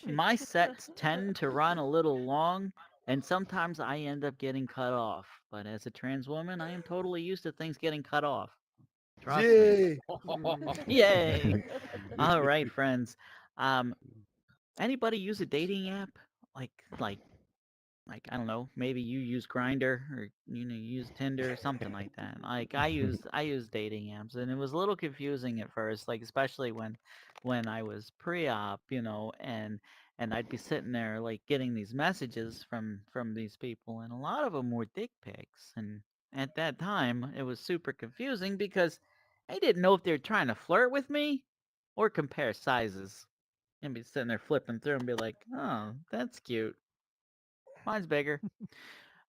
my sets tend to run a little long, and sometimes I end up getting cut off. But as a trans woman, I am totally used to things getting cut off. Trust me. Yay! All right, friends. Anybody use a dating app? Like I don't know, maybe you use Grinder or you use Tinder or something like that. Like I use dating apps, and it was a little confusing at first, like especially when I was pre-op, and I'd be sitting there like getting these messages from these people, and a lot of them were dick pics, and at that time it was super confusing because I didn't know if they were trying to flirt with me or compare sizes. And be sitting there flipping through and be like, oh, that's cute. Mine's bigger.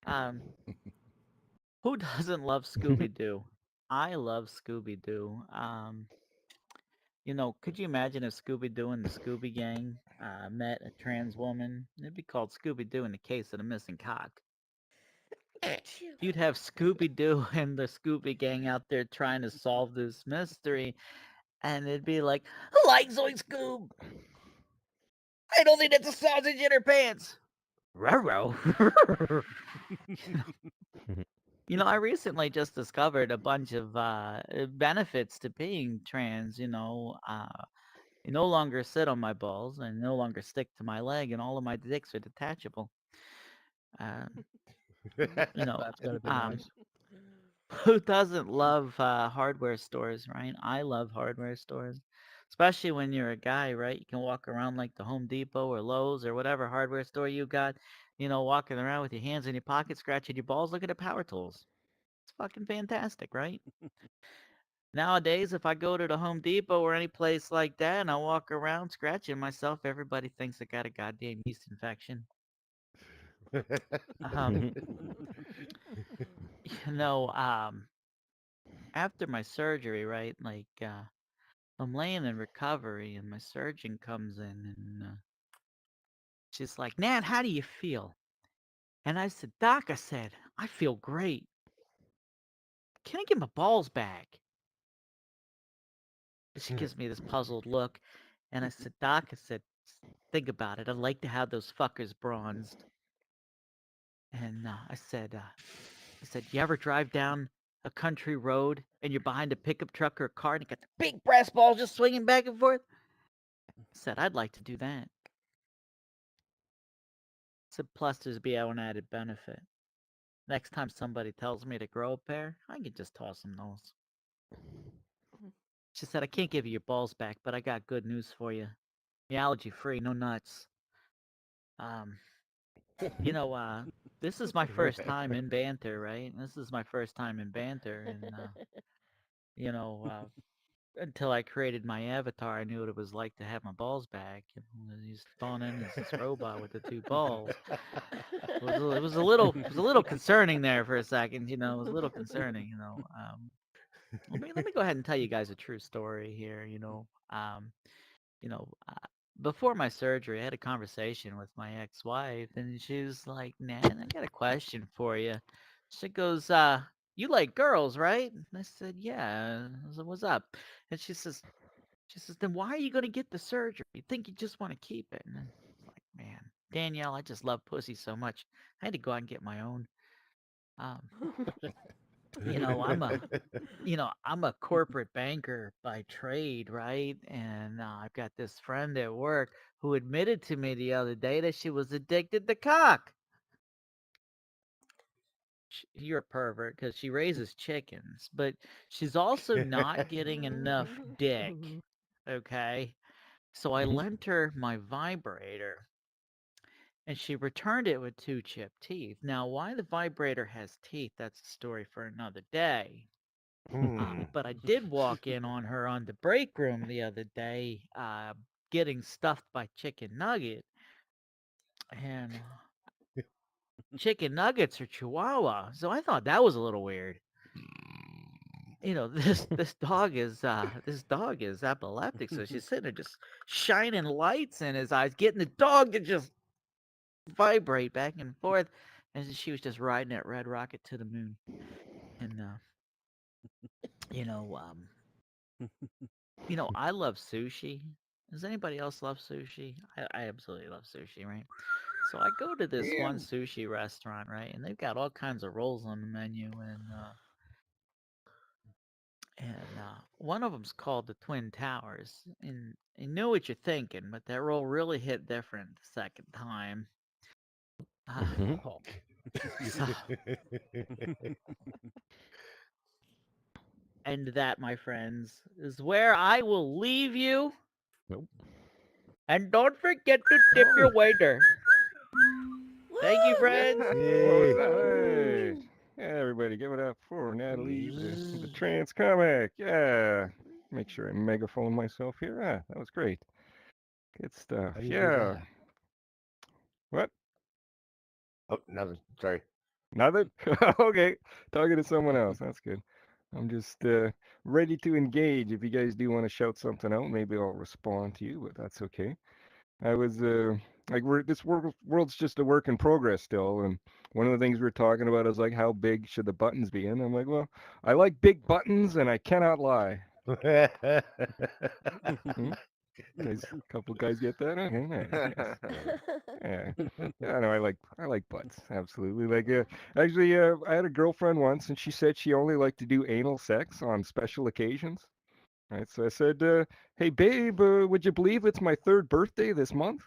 Um, who doesn't love Scooby-Doo? I love Scooby-Doo. Could you imagine if Scooby-Doo and the Scooby Gang met a trans woman? It'd be called Scooby-Doo in the case of the missing cock. You'd have Scooby-Doo and the Scooby Gang out there trying to solve this mystery, and it'd be like, "Like Zoid Scoob, I don't think that's a sausage in her pants." Ruh-roh. I recently just discovered a bunch of benefits to being trans. You no longer sit on my balls, and no longer stick to my leg, and all of my dicks are detachable. Um, That's gotta be nice. Who doesn't love hardware stores, right? I love hardware stores, especially when you're a guy, right? You can walk around like the Home Depot or Lowe's or whatever hardware store you got, walking around with your hands in your pocket, scratching your balls, looking at power tools. It's fucking fantastic, right? Nowadays, if I go to the Home Depot or any place like that and I walk around scratching myself, everybody thinks I got a goddamn yeast infection. Um, you know, um, After my surgery, right? I'm laying in recovery, and my surgeon comes in, and she's like, "Nan, how do you feel?" And I said, "Doc," I said, "I feel great. Can I get my balls back?" She gives me this puzzled look, and I said, "Doc," I said, "think about it. I'd like to have those fuckers bronzed." And I said, "You ever drive down a country road and you're behind a pickup truck or a car and you got the big brass balls just swinging back and forth?" I said, "I'd like to do that." I said, "Plus there's be an added benefit. Next time somebody tells me to grow a pair, I can just toss them those." She said, "I can't give you your balls back, but I got good news for you. You're allergy free, no nuts." Um, you know, this is my first time in Banter, right? This is my first time in Banter, and you know, uh, until I created my avatar, I knew what it was like to have my balls back. You spawn in as this robot with the two balls. It was a little concerning there for a second. It was a little concerning. Let me go ahead and tell you guys a true story here. You know, uh, Before my surgery, I had a conversation with my ex-wife, and she was like, "Nan, I got a question for you." She goes, "You like girls, right?" And I said, "Yeah." I said, "What's up?" And she says, "Then why are you going to get the surgery? You think you just want to keep it?" And it's like, man, Danielle, I just love pussy so much. I had to go out and get my own. Um, I'm a corporate banker by trade, right? And I've got this friend at work who admitted to me the other day that she was addicted to cock. You're a pervert because she raises chickens, but she's also not getting enough dick. Okay. So I lent her my vibrator, and she returned it with two chipped teeth. Now, why the vibrator has teeth, that's a story for another day. But I did walk in on her on the break room the other day, getting stuffed by Chicken Nugget, and Chicken Nuggets are Chihuahua, so I thought that was a little weird. This dog is epileptic, so she's sitting there just shining lights in his eyes, getting the dog to just vibrate back and forth, and she was just riding that red rocket to the moon. And you know, um, I love sushi. Does anybody else love sushi? I absolutely love sushi, right? So I go to this one sushi restaurant, right, and they've got all kinds of rolls on the menu, and one of them's called the Twin Towers, and I know what you're thinking, but that roll really hit different the second time. Uh, so, and that, my friends, is where I will leave you. Nope. And don't forget to tip your waiter. Thank you, friends. Yay. Right. Yeah, everybody, give it up for Natalie, the trans comic. Yeah. Make sure I megaphone myself here. Ah, that was great. Good stuff. How do you do Yeah. that? What? Oh, nothing. Sorry. Nothing? Okay. Talking to someone else. That's good. I'm just ready to engage. If you guys do want to shout something out, maybe I'll respond to you, but that's okay. I was like this world's just a work in progress still, and one of the things we're talking about is like how big should the buttons be, and I'm like, well, I like big buttons, and I cannot lie. Guys, couple guys get that? Okay, nice. Yes. Yeah, no, I like butts. Absolutely. Actually, I had a girlfriend once, and she said she only liked to do anal sex on special occasions. Right. So I said, "Hey, babe, would you believe it's my 3rd birthday this month?"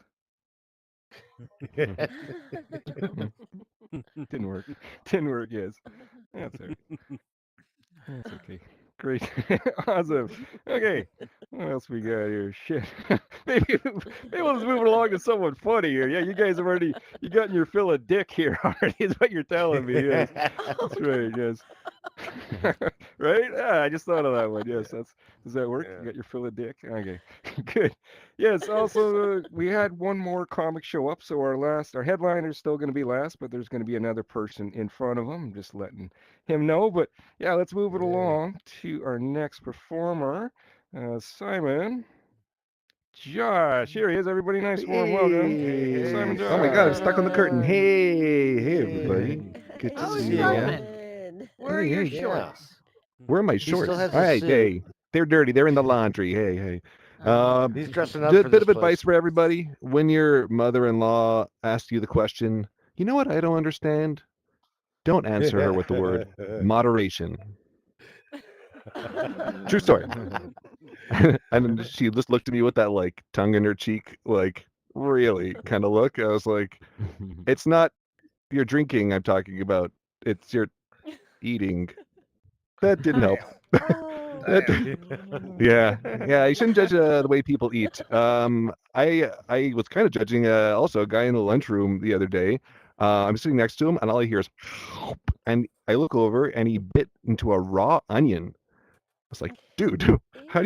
Didn't work. Didn't work. Yes. That's all right. That's okay. Great. Awesome. Okay. What else we got here? Shit. maybe we'll just move it along to someone funny here. Yeah, you guys have already gotten your fill of dick here already, is what you're telling me. Yes. That's right, yes. Right? Yeah, I just thought of that one. Yes, does that work? You got your fill of dick? Okay. Good. Yes, also we had one more comic show up, so our headliner is still going to be last, but there's going to be another person in front of him. I'm just letting him know. But yeah, let's move it along to our next performer, Simon. Josh, here he is. Everybody, nice warm welcome, Simon Josh. Oh my God, I'm stuck on the curtain. Hey, everybody. Good to Oh, see you again. Simon. Where are Hey, your hey. shorts? Where are my He still shorts? has All his right, suit. hey, they're dirty. They're in the laundry. Hey, hey. He's dressing up Good for bit this of advice place. for everybody. When your mother-in-law asks you the question, you know what I don't understand? Don't answer her with the word moderation. True story. And then she just looked at me with that like tongue in her cheek, like really kind of look. I was like, it's not your drinking I'm talking about. It's your eating. That didn't help. Yeah. You shouldn't judge the way people eat. I was kind of judging also a guy in the lunchroom the other day. I'm sitting next to him, and all I hear is, and I look over, and he bit into a raw onion. I was like, dude, why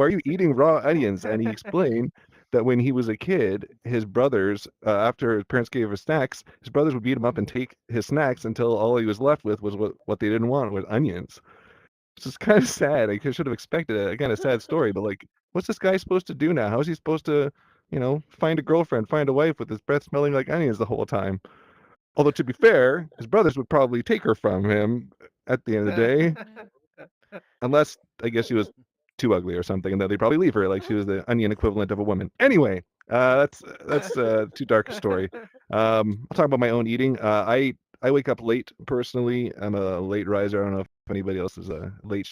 are you eating raw onions? And he explained that when he was a kid, his brothers, after his parents gave him snacks, his brothers would beat him up and take his snacks until all he was left with was what they didn't want, was onions. It's just kind of sad. I should have expected a kind of sad story, but like, what's this guy supposed to do now? How is he supposed to, find a girlfriend, find a wife with his breath smelling like onions the whole time? Although to be fair, his brothers would probably take her from him at the end of the day, unless I guess she was too ugly or something, and then they'd probably leave her like she was the onion equivalent of a woman. Anyway, that's too dark a story. I'll talk about my own eating. I wake up late personally. I'm a late riser. I don't know if anybody else is a late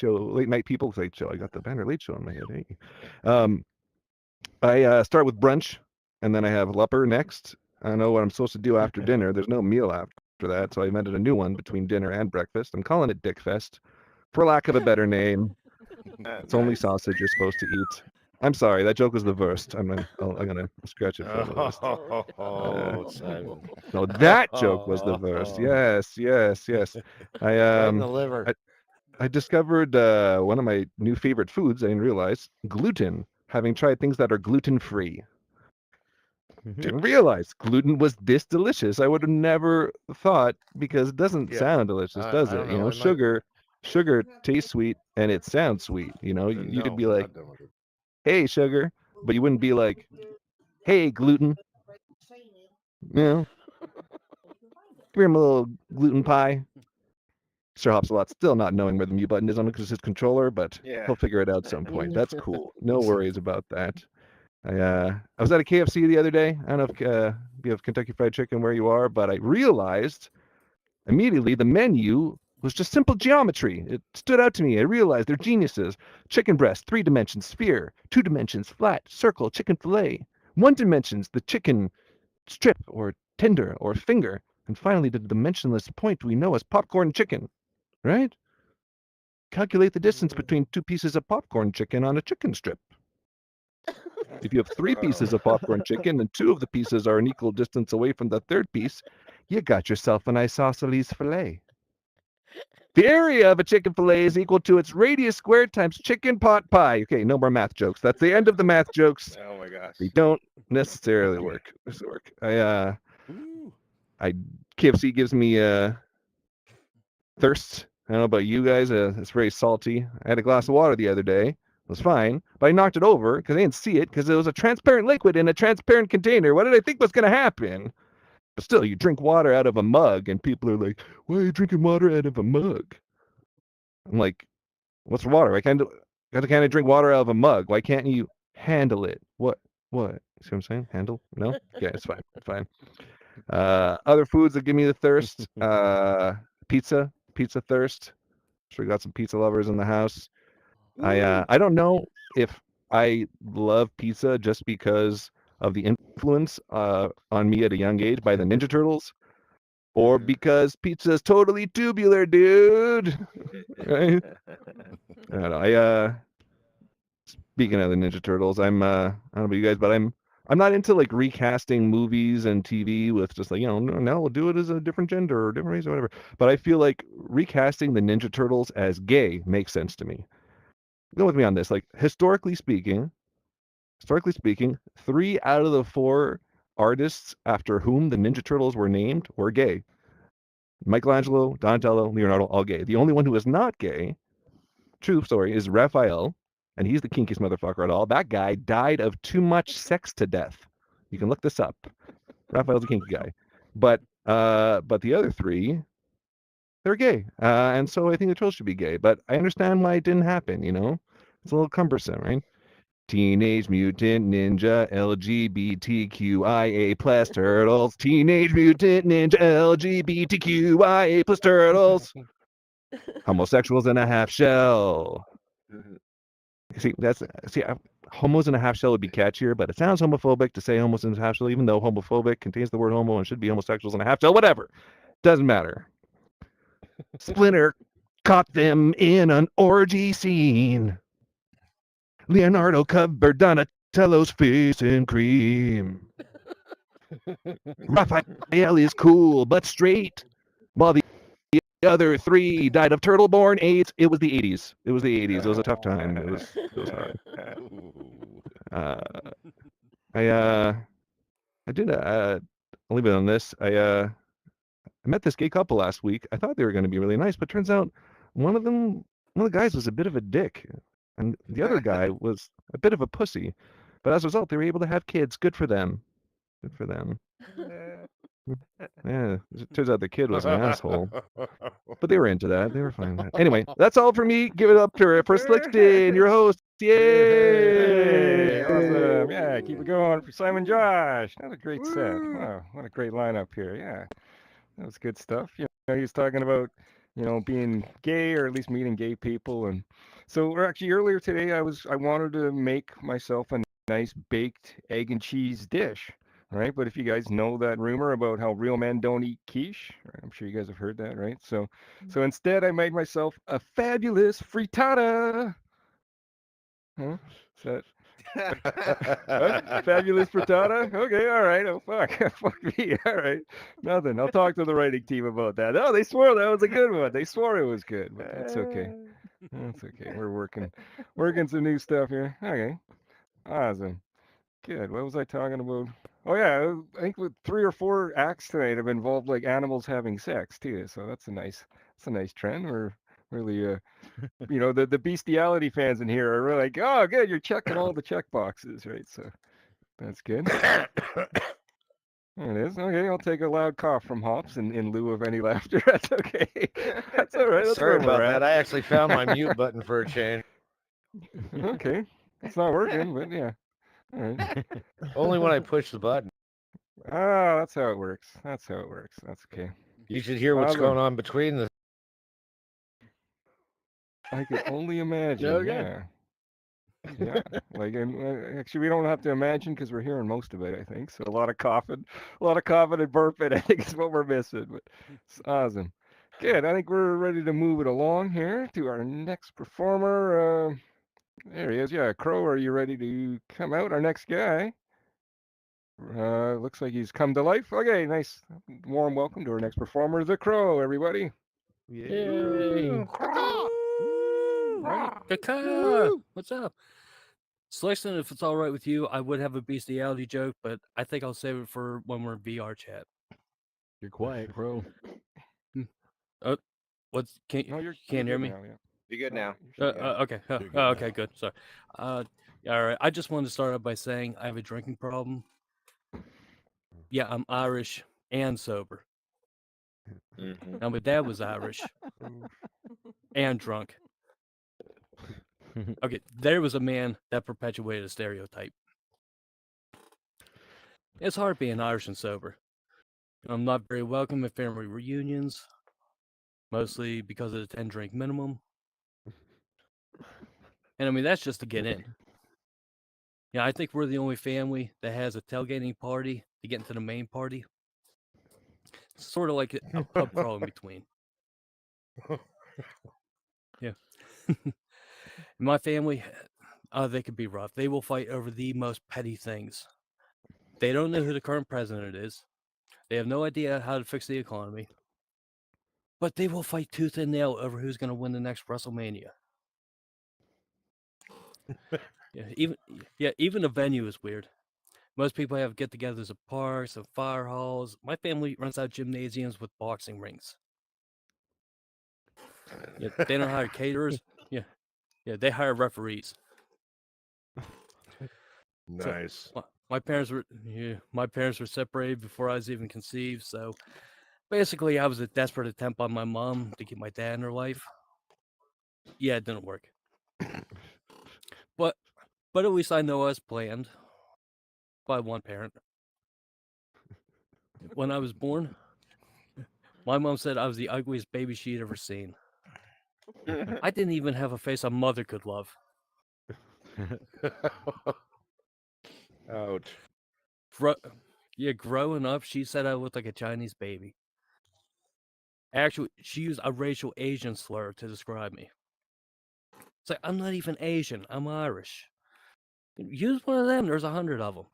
night people. Late show. I got the Banner late show in my head. Hey. I start with brunch, and then I have supper next. I don't know what I'm supposed to do after dinner. There's no meal after that, so I invented a new one between dinner and breakfast. I'm calling it Dickfest, for lack of a better name. It's only sausage you're supposed to eat. I'm sorry, that joke was the worst. I'm gonna scratch it for the worst. Simon. No, that joke was the worst. Yes. Right in the liver. I discovered one of my new favorite foods. I didn't realize gluten. Having tried things that are gluten free, didn't realize gluten was this delicious. I would have never thought, because it doesn't sound delicious, does I it? don't You know, know, it might- sugar tastes sweet and it sounds sweet. You could be like, hey, sugar, but you wouldn't be like, hey, gluten. You know, give him a little gluten pie. Sir Hops a lot, still not knowing where the mute button is on his controller, but he'll figure it out at some point. That's cool. No worries about that. I was at a KFC the other day. I don't know if you have Kentucky Fried Chicken where you are, but I realized immediately the menu was just simple geometry. It stood out to me. I realized they're geniuses. Chicken breast, 3 dimensions, sphere, 2 dimensions, flat, circle, chicken fillet. 1 dimensions, the chicken strip or tender or finger. And finally, the dimensionless point we know as popcorn chicken, right? Calculate the distance between 2 pieces of popcorn chicken on a chicken strip. If you have 3 pieces of popcorn chicken and 2 of the pieces are an equal distance away from the 3rd piece, you got yourself an isosceles fillet. The area of a chicken fillet is equal to its radius squared times chicken pot pie. Okay, no more math jokes. That's the end of the math jokes. Oh my gosh. They don't necessarily work. KFC gives me thirst. I don't know about you guys. It's very salty. I had a glass of water the other day. It was fine, but I knocked it over because I didn't see it because it was a transparent liquid in a transparent container. What did I think was going to happen? But still, you drink water out of a mug, and people are like, why are you drinking water out of a mug? I'm like, what's water? I kind of gotta kind of drink water out of a mug. Why can't you handle it? What? What? See what I'm saying? Handle? No? Yeah, it's fine. It's fine. Other foods that give me the thirst. Pizza. Pizza thirst. Sure, we got some pizza lovers in the house. I don't know if I love pizza just because of the influence on me at a young age by the Ninja Turtles, or because pizza is totally tubular, dude. Right? I don't know. Speaking of the Ninja Turtles, I don't know about you guys, but I'm not into like recasting movies and TV with just like, now we'll do it as a different gender or different race or whatever. But I feel like recasting the Ninja Turtles as gay makes sense to me. Go with me on this. Like historically speaking, 3 out of the 4 artists after whom the Ninja Turtles were named were gay. Michelangelo, Donatello, Leonardo, all gay. The only one who is not gay, true story, is Raphael, and he's the kinkiest motherfucker at all. That guy died of too much sex to death. You can look this up. Raphael's a kinky guy. But the other 3, they're gay. And so I think the Turtles should be gay. But I understand why it didn't happen, It's a little cumbersome, right? Teenage Mutant Ninja LGBTQIA plus turtles. Teenage Mutant Ninja LGBTQIA plus turtles. Homosexuals in a half shell. Homos in a half shell would be catchier, but it sounds homophobic to say homos in a half shell, even though homophobic contains the word homo and should be homosexuals in a half shell. Whatever. Doesn't matter. Splinter caught them in an orgy scene. Leonardo covered Donatello's face in cream. Raphael is cool but straight, while the other 3 died of turtle-born AIDS. It was the 80s. It was a tough time. It was hard. I did. I'll leave it on this. I met this gay couple last week. I thought they were going to be really nice, but turns out one of the guys was a bit of a dick, and the other guy was a bit of a pussy. But as a result, they were able to have kids. Good for them. Good for them. Yeah, it turns out the kid was an asshole. But they were into that. They were fine with that. Anyway, that's all for me. Give it up to for Slickston, your host. Yay! Awesome. Yeah, keep it going for Simon Josh. That was a great set. Wow, what a great lineup here. Yeah, that was good stuff. He was talking about, being gay or at least meeting gay people. And so actually earlier today, I wanted to make myself a nice baked egg and cheese dish. Right, but if you guys know that rumor about how real men don't eat quiche, right, I'm sure you guys have heard that, right? So instead, I made myself a fabulous frittata. Huh? Is that fabulous frittata? Okay, all right. Oh fuck, fuck me. All right, nothing. I'll talk to the writing team about that. Oh, they swore that was a good one. They swore it was good, but that's okay. That's okay. We're working some new stuff here. Okay, awesome. Good. What was I talking about? Oh yeah, I think with 3 or 4 acts tonight have involved like animals having sex too. So that's a nice trend. We're really the bestiality fans in here are really like, oh good, you're checking all the check boxes, right? So that's good. There it is. Okay, I'll take a loud cough from Hops in lieu of any laughter. That's okay. That's all right. That's Sorry where we're about at. that. I actually found my mute button for a change. Okay, it's not working, but yeah. All right. Only when I push the button. Oh, that's how it works. That's okay. You should hear what's going on between the. I can only imagine. Okay. Yeah. Like, and actually, we don't have to imagine because we're hearing most of it. I think so. A lot of coughing and burping. I think is what we're missing. But it's awesome. Good. I think we're ready to move it along here to our next performer. There he is. Yeah, Crow. Are you ready to come out? Our next guy. Looks like he's come to life. Okay, nice, warm welcome to our next performer, the Crow, everybody. Yay. Caca! What's up? Selection, if it's all right with you, I would have a bestiality joke, but I think I'll save it for when we're in VR chat. You're quiet, Crow. What's can't hear me? You're good now. Okay. Okay, good. Sorry. All right. I just wanted to start out by saying I have a drinking problem. Yeah, I'm Irish and sober. Now my dad was Irish and drunk. Okay, there was a man that perpetuated a stereotype. It's hard being Irish and sober. I'm not very welcome at family reunions, mostly because of the 10 drink minimum. And I mean, that's just to get in. Yeah, I think we're the only family that has a tailgating party to get into the main party. It's sort of like a pub crawl in between. Yeah. My family, they could be rough. They will fight over the most petty things. They don't know who the current president is. They have no idea how to fix the economy. But they will fight tooth and nail over who's going to win the next WrestleMania. Even the venue is weird. Most people have get-togethers at parks and fire halls. My family runs out gymnasiums with boxing rings. Yeah, they don't hire caterers. Yeah, they hire referees. Nice. So, my parents were separated before I was even conceived. So basically, I was a desperate attempt on my mom to keep my dad in her life. Yeah, it didn't work. But at least I know I was planned by one parent. When I was born, my mom said I was the ugliest baby she'd ever seen. I didn't even have a face a mother could love. Ouch. Growing up, she said I looked like a Chinese baby. Actually, she used a racial Asian slur to describe me. It's like, I'm not even Asian, I'm Irish. Use one of them, there's 100 of them.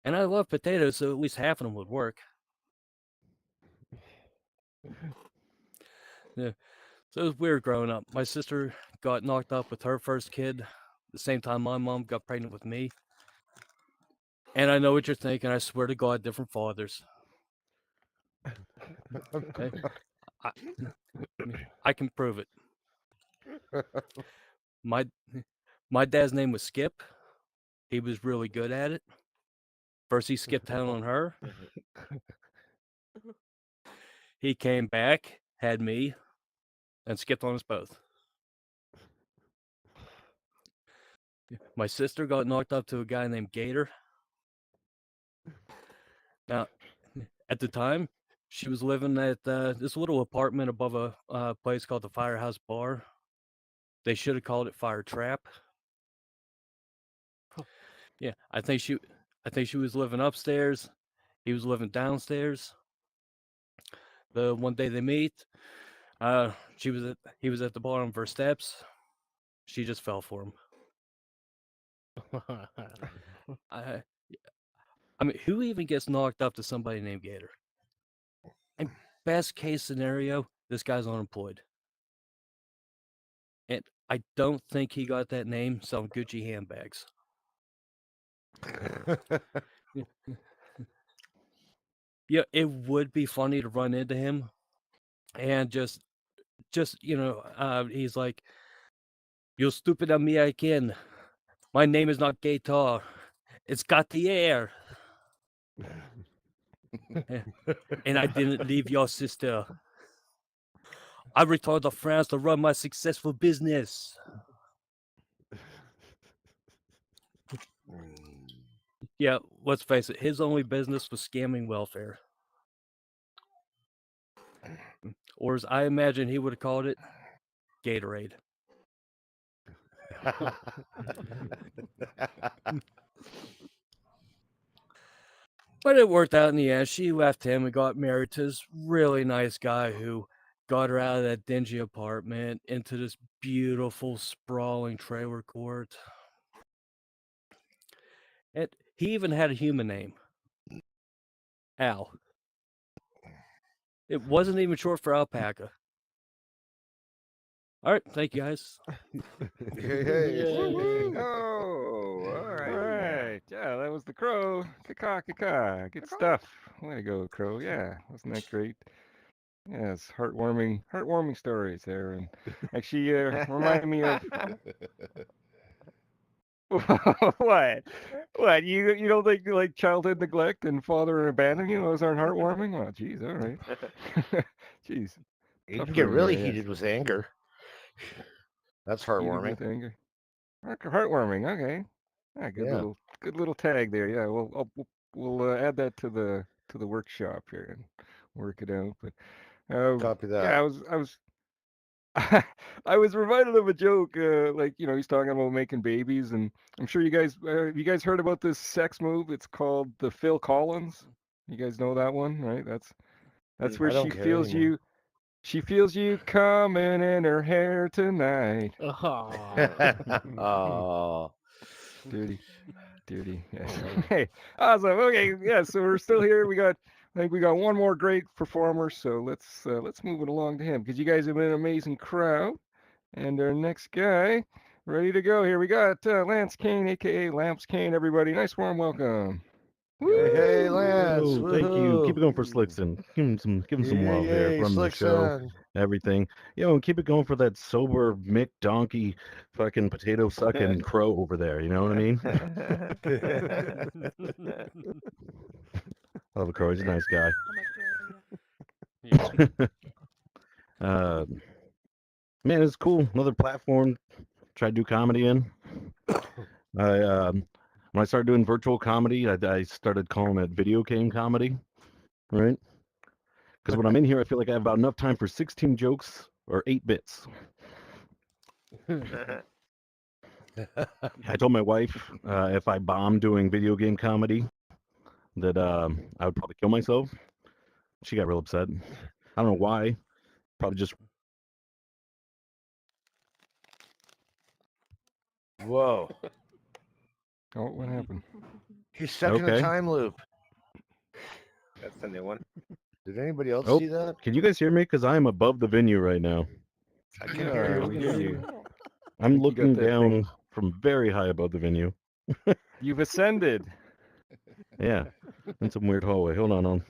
And I love potatoes, so at least half of them would work. Yeah. So it was weird growing up. My sister got knocked up with her first kid the same time my mom got pregnant with me. And I know what you're thinking. I swear to God, different fathers. Okay? I can prove it. My dad's name was Skip. He was really good at it. First, he skipped town on her. He came back, had me, and skipped on us both. My sister got knocked up to a guy named Gator. Now, at the time, she was living at this little apartment above a place called the Firehouse Bar. They should have called it Fire Trap. Yeah, I think she was living upstairs. He was living downstairs. The one day they meet, he was at the bottom of her steps. She just fell for him. I mean, who even gets knocked up to somebody named Gator? And best case scenario, this guy's unemployed. And I don't think he got that name selling Gucci handbags. Yeah, it would be funny to run into him and just he's like, "You stupid American. My name is not Gator. It's Gautier. And I didn't leave your sister. I returned to France to run my successful business." Yeah, let's face it, his only business was scamming welfare. Or as I imagine he would have called it, Gatorade. But it worked out in the end. She left him and got married to this really nice guy who got her out of that dingy apartment into this beautiful, sprawling trailer court. And he even had a human name. Al. It wasn't even short for alpaca. All right, thank you guys. Woo-woo. Oh, all right. Yeah, that was the Crow. Caca. Good stuff. Way to go, Crow. Yeah, wasn't that great? Yes, heartwarming stories there, and actually reminded me of what? What? You don't think like childhood neglect and father abandoning those aren't heartwarming? Well, geez, all right. Jeez. You can get really heated with anger. That's Heated heartwarming. with anger. Heartwarming. Okay. Yeah, Yeah. good little tag there. Yeah, we'll add that to the workshop here and work it out. But Copy that. yeah, I was I was reminded of a joke. Like he's talking about making babies, and I'm sure you guys have you guys heard about this sex move? It's called the Phil Collins. You guys know that one, right? That's where I don't care anymore. she feels you coming in her hair tonight. Oh. Dirty. Yes. Hey, awesome. Okay, yeah. So we're still here. I think we got one more great performer. So let's move it along to him because you guys have been an amazing crowd. And our next guy, ready to go. Here we got Lance Kane, aka Lamps Kane. Everybody, nice warm welcome. Hey, Lance. Oh, thank you. Keep Woohoo. it going for Slickson. Give him some love there. Yay, Running the show, Slickson. everything. And keep it going for that sober Mick Donkey, fucking potato sucking crow over there. You know what I mean? I love a crow. He's a nice guy. Man, it's cool. Another platform. Try to do comedy in. When I started doing virtual comedy, I started calling it video game comedy, right? Because when I'm in here, I feel like I have about enough time for 16 jokes or 8 bits. I told my wife if I bombed doing video game comedy that I would probably kill myself. She got real upset. I don't know why. Probably just. Whoa. Oh, what happened? He's stuck in a time loop. That's the new one. Did anybody else Oh, see that? can you guys hear me? Because I am above the venue right now. I can hear We hear you. I'm think you got looking that down thing. from very high above the venue. You've ascended. Yeah, in some weird hallway. Hold on.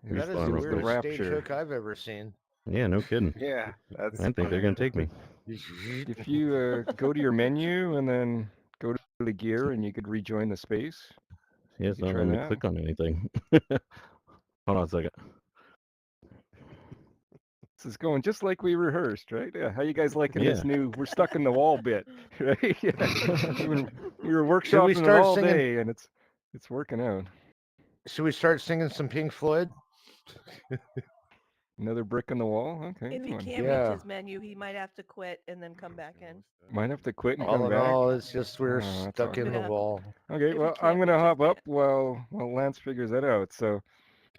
That is Respawn the real weirdest quick. stage hook I've ever seen. Yeah, no kidding. Yeah, that's. I think they're gonna take me. If you go to your menu and then go to the gear and you could rejoin the space. Yeah, it's You not could letting me try that. click on anything. Hold on a second. This is going just like we rehearsed, right? Yeah. How you guys liking Yeah. this new "we're stuck in the wall" bit, right? Yeah. we were Should we workshopping it start all singing? day, and it's working out. Should we start singing some Pink Floyd? Another brick in the wall. Okay. If he well, can't Yeah. reach his menu, he might have to quit and then come back in. Might have to quit and All come in back. all, it's just we're Oh, that's stuck in awkward. the Yeah. wall. Okay, If well, he I'm can't gonna reach his hop up while Lance figures that out. So,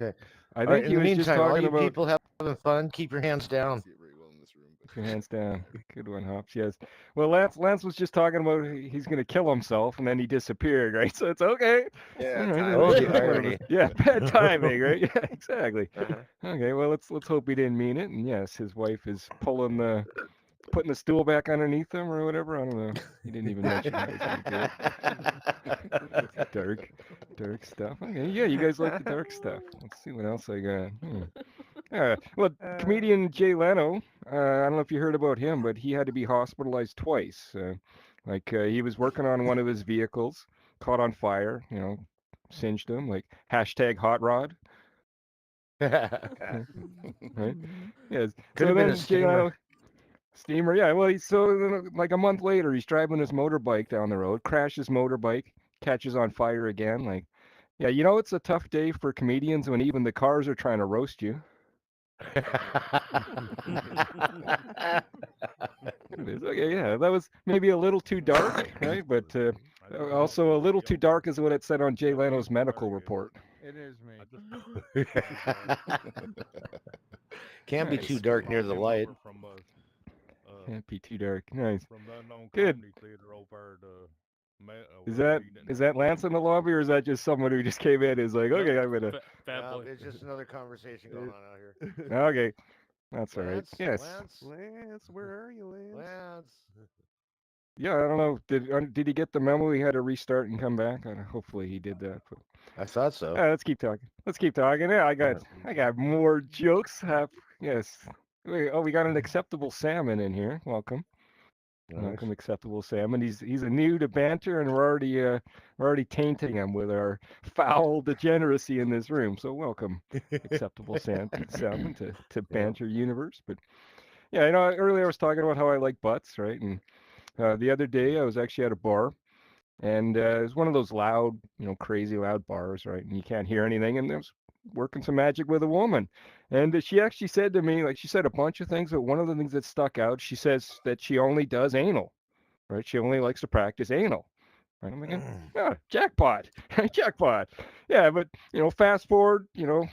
Okay. I All think right, in he the was just meantime, all talking you about. people having fun, keep your hands down. Keep your hands down. Good one, Hops. Yes. Well, Lance was just talking about he's gonna kill himself, and then he disappeared, right? So it's okay. Yeah, All right, timing. Oh, it's the one of irony. those- Yeah, bad timing, right? Yeah, exactly. Uh-huh. Okay, well, let's hope he didn't mean it. And yes, his wife is putting the stool back underneath him or whatever. I don't know. He didn't even mention how he's gonna do it. Dark stuff. Okay, yeah, you guys like the dark stuff. Let's see what else I got. Well, comedian Jay Leno. I don't know if you heard about him, but he had to be hospitalized twice. He was working on one of his vehicles, caught on fire. Singed him. Like hashtag hot rod. Right? Yes. Could So have been a then Jay Leno. steamer. Steamer, yeah. Well, like a month later, he's driving his motorbike down the road, crashes motorbike, catches on fire again. Like, yeah, it's a tough day for comedians when even the cars are trying to roast you. It is. Okay, yeah, that was maybe a little too dark, right? But also a little too dark is what it said on Jay Leno's medical report. It is me. Can't be Nice. too dark near the light. Can't be too dark. Nice. From the unknown Good. comedy theater over Is that Lance in the lobby, or is that just someone who just came in and is like, okay, I'm gonna. No, it's just another conversation going on out here. Okay, that's all right. Lance, Yes. Lance, where are you, Lance? Lance. Yeah, I don't know. Did he get the memo? He had to restart and come back. Hopefully he did that. But I thought so. let's keep talking. Yeah, I got more jokes. Yes. We got an acceptable salmon in here. Welcome. Nice. Welcome, acceptable salmon. He's a new to banter, and we're already tainting him with our foul degeneracy in this room. So welcome, acceptable salmon to banter universe. But Yeah, earlier I was talking about how I like butts, right? And the other day I was actually at a bar, and it was one of those loud, crazy loud bars, right? And you can't hear anything, and I was working some magic with a woman, and she actually said to me, like, she said a bunch of things, but one of the things that stuck out, she says that she only does anal, right? She only likes to practice anal. Right? I'm thinking, jackpot, jackpot. Yeah, but fast forward,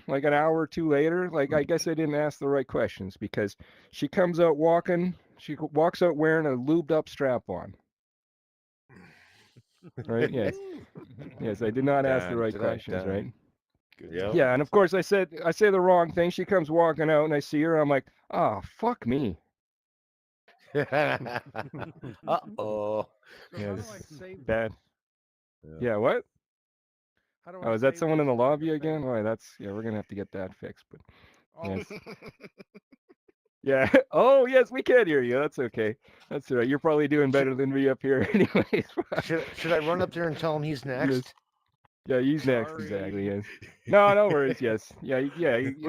like an hour or two later, like I guess I didn't ask the right questions because she comes out walking, she walks out wearing a lubed up strap on. Right? Yes. Yes, I did not ask the right questions, right? Yeah, and of course I say the wrong thing. She comes walking out and I see her, I'm like, oh, fuck me. Uh-oh. Yes, bad. Yeah, what? Oh, is that someone in the lobby again? Why, we're gonna have to get that fixed, but yes. Yeah. Oh, yes, we can hear you. That's okay. That's all right. You're probably doing better than me up here anyways. Should I run up there and tell him he's next? Yes. Yeah, he's next, exactly, yes. No worries, yes. Yeah.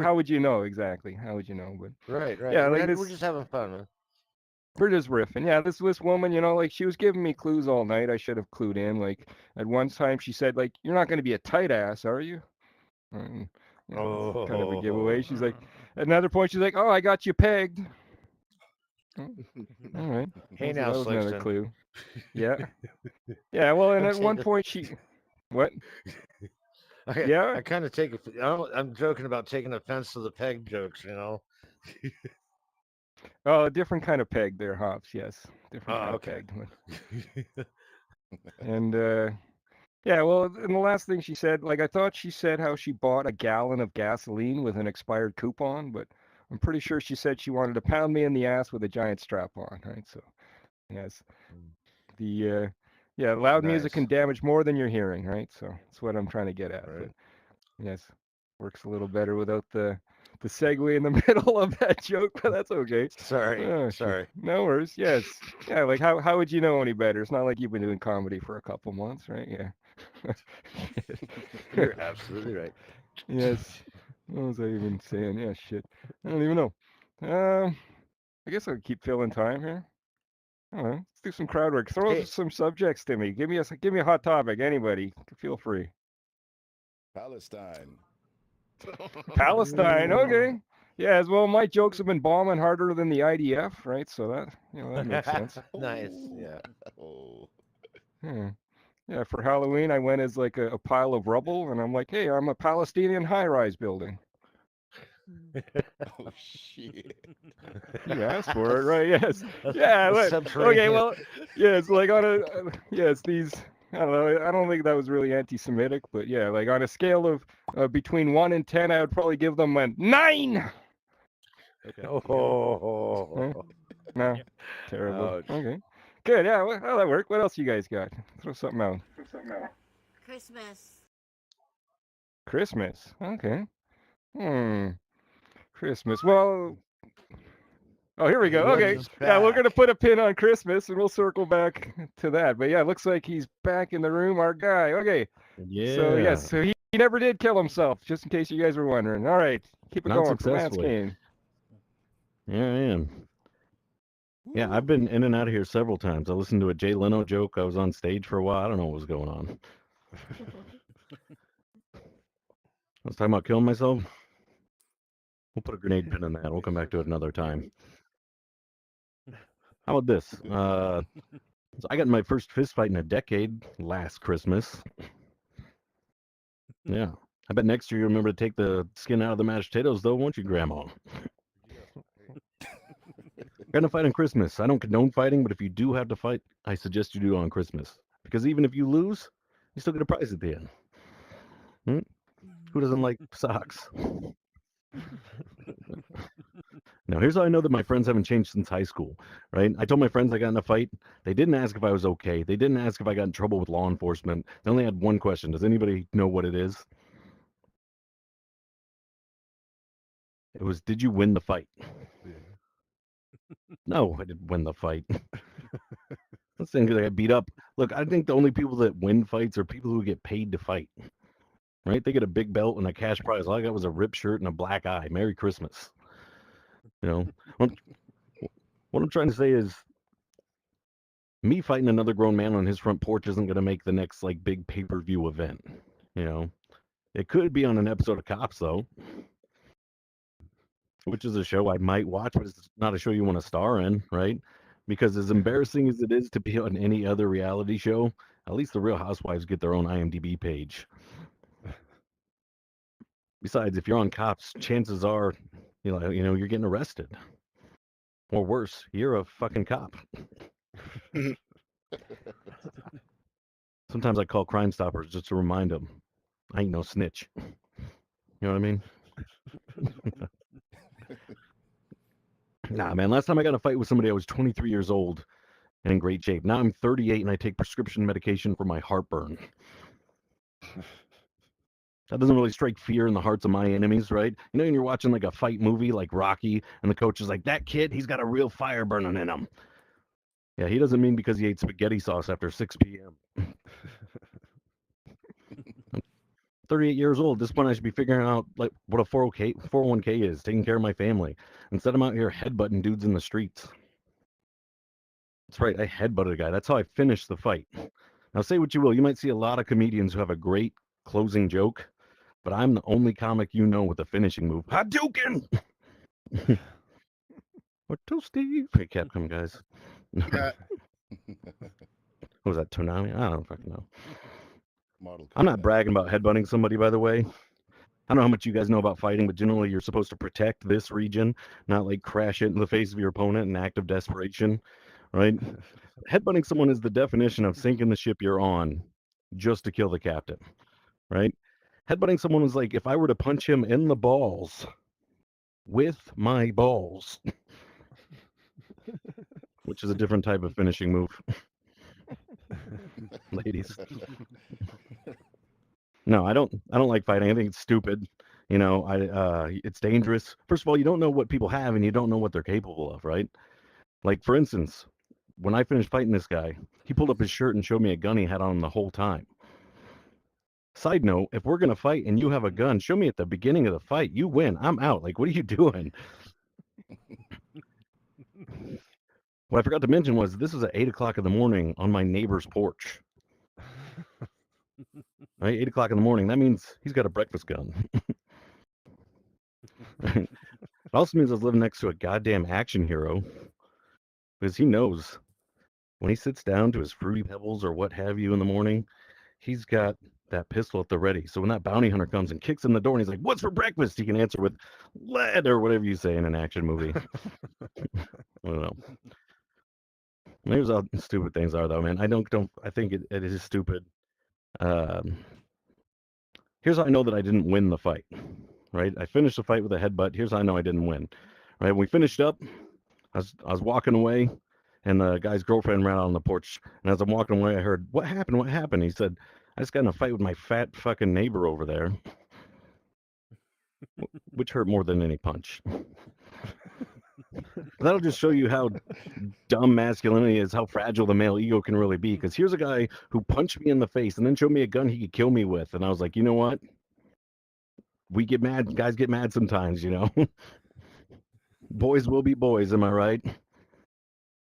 How would you know exactly? How would you know? But Right. yeah, like We're just having fun, man. We're just riffing. Yeah, this woman, like she was giving me clues all night. I should have clued in. Like at one time she said, like, you're not gonna be a tight ass, are you? Kind of a giveaway. She's like, at another point, she's like, "Oh, I got you pegged." Oh, all right. Hey, So now, that was another Slickston. clue. Yeah. Yeah. Well, and I'm at one taking- point, what? Yeah. I kind of I'm joking about taking offense to the peg jokes, Oh, a different kind of peg there, Hops. Yes, different kind okay. of peg. And yeah, well, and the last thing she said, like I thought she said how she bought a gallon of gasoline with an expired coupon, but I'm pretty sure she said she wanted to pound me in the ass with a giant strap on, right? So, yes, the loud music can damage more than you're hearing, right? So that's what I'm trying to get at. Right. But yes, works a little better without the segue in the middle of that joke, but that's okay. Sorry. Oh, Sorry. No worries. Yes. Yeah, like how would you know any better? It's not like you've been doing comedy for a couple months, right? Yeah. You're absolutely right. Yes. What was I even saying? Yeah, shit. I don't even know. I guess I'll keep filling time here. I don't know. Let's do some crowd work. Throw some subjects to me. Give me a hot topic. Anybody, feel free. Palestine. Palestine. Okay. Yeah, as well. My jokes have been bombing harder than the IDF, right? So that makes sense. Nice. Yeah. Yeah. For Halloween, I went as like a pile of rubble, and I'm like, hey, I'm a Palestinian high-rise building. Oh shit! You asked for it, right? Yes. Yeah. Okay. Well, yeah. It's like it's these. I don't know. I don't think that was really anti-Semitic, but yeah, like on a scale of between 1 and 10, I would probably give them a 9. Okay. Oh. No. Terrible. Okay. Good. Yeah. Well, how'd that work? What else you guys got? Throw something out. Christmas. Christmas. Okay. Christmas. Well. Oh, here we go. Okay. Yeah, we're going to put a pin on Christmas and we'll circle back to that. But yeah, it looks like he's back in the room, our guy. Okay. Yeah. So, yes. So he never did kill himself, just in case you guys were wondering. All right. Keep it Not going for successfully. Manscaped. Yeah, I am. Yeah, I've been in and out of here several times. I listened to a Jay Leno joke. I was on stage for a while. I don't know what was going on. I was talking about killing myself. We'll put a grenade pin in that. We'll come back to it another time. How about this? So I got in my first fist fight in a decade last Christmas. Yeah. I bet next year you remember to take the skin out of the mashed potatoes, though, won't you, Grandma? Gonna fight on Christmas. I don't condone fighting, but if you do have to fight, I suggest you do it on Christmas. Because even if you lose, you still get a prize at the end. Who doesn't like socks? Now, here's how I know that my friends haven't changed since high school, right? I told my friends I got in a fight. They didn't ask if I was okay. They didn't ask if I got in trouble with law enforcement. They only had one question. Does anybody know what it is? It was, did you win the fight? No, I didn't win the fight. That's the thing, because I got beat up. Look, I think the only people that win fights are people who get paid to fight, right? They get a big belt and a cash prize. All I got was a ripped shirt and a black eye. Merry Christmas. You know, What I'm trying to say is, me fighting another grown man on his front porch isn't going to make the next like big pay-per-view event. You know, it could be on an episode of Cops though, which is a show I might watch, but it's not a show you want to star in, right? Because as embarrassing as it is to be on any other reality show, at least the Real Housewives get their own IMDb page. Besides, if you're on Cops, chances are, you're getting arrested. Or worse, you're a fucking cop. Sometimes I call Crime Stoppers just to remind them I ain't no snitch. You know what I mean? Nah, man. Last time I got in a fight with somebody, I was 23 years old and in great shape. Now I'm 38 and I take prescription medication for my heartburn. That doesn't really strike fear in the hearts of my enemies, right? You know, when you're watching like a fight movie like Rocky and the coach is like, that kid, he's got a real fire burning in him. Yeah, he doesn't mean because he ate spaghetti sauce after 6 p.m. 38 years old. At this point, I should be figuring out like what a 401k is, taking care of my family. Instead, I'm out here headbutting dudes in the streets. That's right, I headbutted a guy. That's how I finished the fight. Now, say what you will, you might see a lot of comedians who have a great closing joke, but I'm the only comic you know with a finishing move. Hadouken! Or toasty. Hey, Capcom guys. What was that, Toonami? I don't fucking know. I'm not bragging about headbutting somebody, by the way. I don't know how much you guys know about fighting, but generally you're supposed to protect this region, not like crash it in the face of your opponent in act of desperation, right? Headbutting someone is the definition of sinking the ship you're on just to kill the captain, right? Headbutting someone is like if I were to punch him in the balls with my balls, which is a different type of finishing move. Ladies. No, I don't like fighting. I think it's stupid. You know, it's dangerous. First of all, you don't know what people have and you don't know what they're capable of, right? Like for instance, when I finished fighting this guy, he pulled up his shirt and showed me a gun he had on him the whole time. Side note, if we're going to fight and you have a gun, show me at the beginning of the fight. You win. I'm out. Like, what are you doing? What I forgot to mention was this was at 8 o'clock in the morning on my neighbor's porch. Right? 8 o'clock in the morning. That means he's got a breakfast gun. It also means I was living next to a goddamn action hero. Because he knows when he sits down to his Fruity Pebbles or what have you in the morning, he's got that pistol at the ready. So when that bounty hunter comes and kicks in the door and he's like, "What's for breakfast?" he can answer with lead or whatever you say in an action movie. I don't know. Here's how stupid things are, though, man. I think it is stupid. Here's how I know that I didn't win the fight. Right? I finished the fight with a headbutt. Here's how I know I didn't win. Right? When we finished up, I was walking away, and the guy's girlfriend ran out on the porch. And as I'm walking away, I heard, "What happened? What happened?" He said, "I just got in a fight with my fat fucking neighbor over there," which hurt more than any punch. That'll just show you how dumb masculinity is, how fragile the male ego can really be. Because here's a guy who punched me in the face and then showed me a gun he could kill me with. And I was like, you know what? We get mad. Guys get mad sometimes, you know. Boys will be boys, am I right?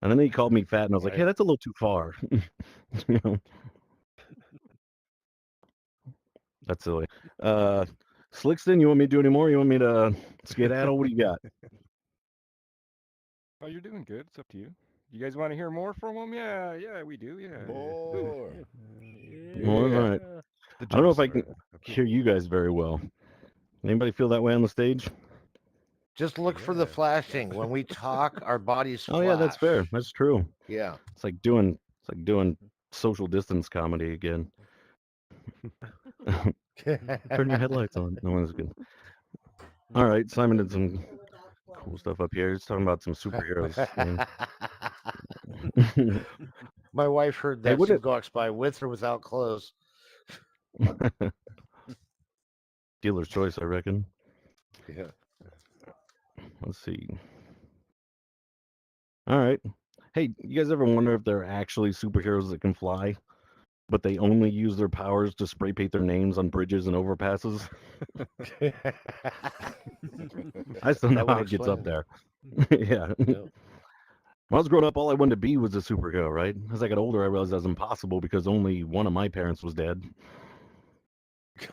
And then he called me fat, and I was like, hey, that's a little too far. You know? That's silly. Slickston, you want me to do any more? You want me to skedaddle? What do you got? Oh, you're doing good. It's up to you. You guys want to hear more from him? Yeah, we do. Yeah. More. All right. I don't know if I can hear you guys very well. Anybody feel that way on the stage? Just look for the flashing. When we talk, our bodies flash. Oh yeah, that's fair. That's true. Yeah. It's like doing social distance comedy again. Turn your headlights on. No one's good. All right, Simon did some cool stuff up here. He's talking about some superheroes. My wife heard that she walks by with or without clothes. Dealer's choice, I reckon. Yeah. Let's see. All right. Hey, you guys ever wonder if there are actually superheroes that can fly, but they only use their powers to spray paint their names on bridges and overpasses? I still know how it gets up there. Yeah. When I was growing up, all I wanted to be was a superhero, right? As I got older, I realized that was impossible because only one of my parents was dead.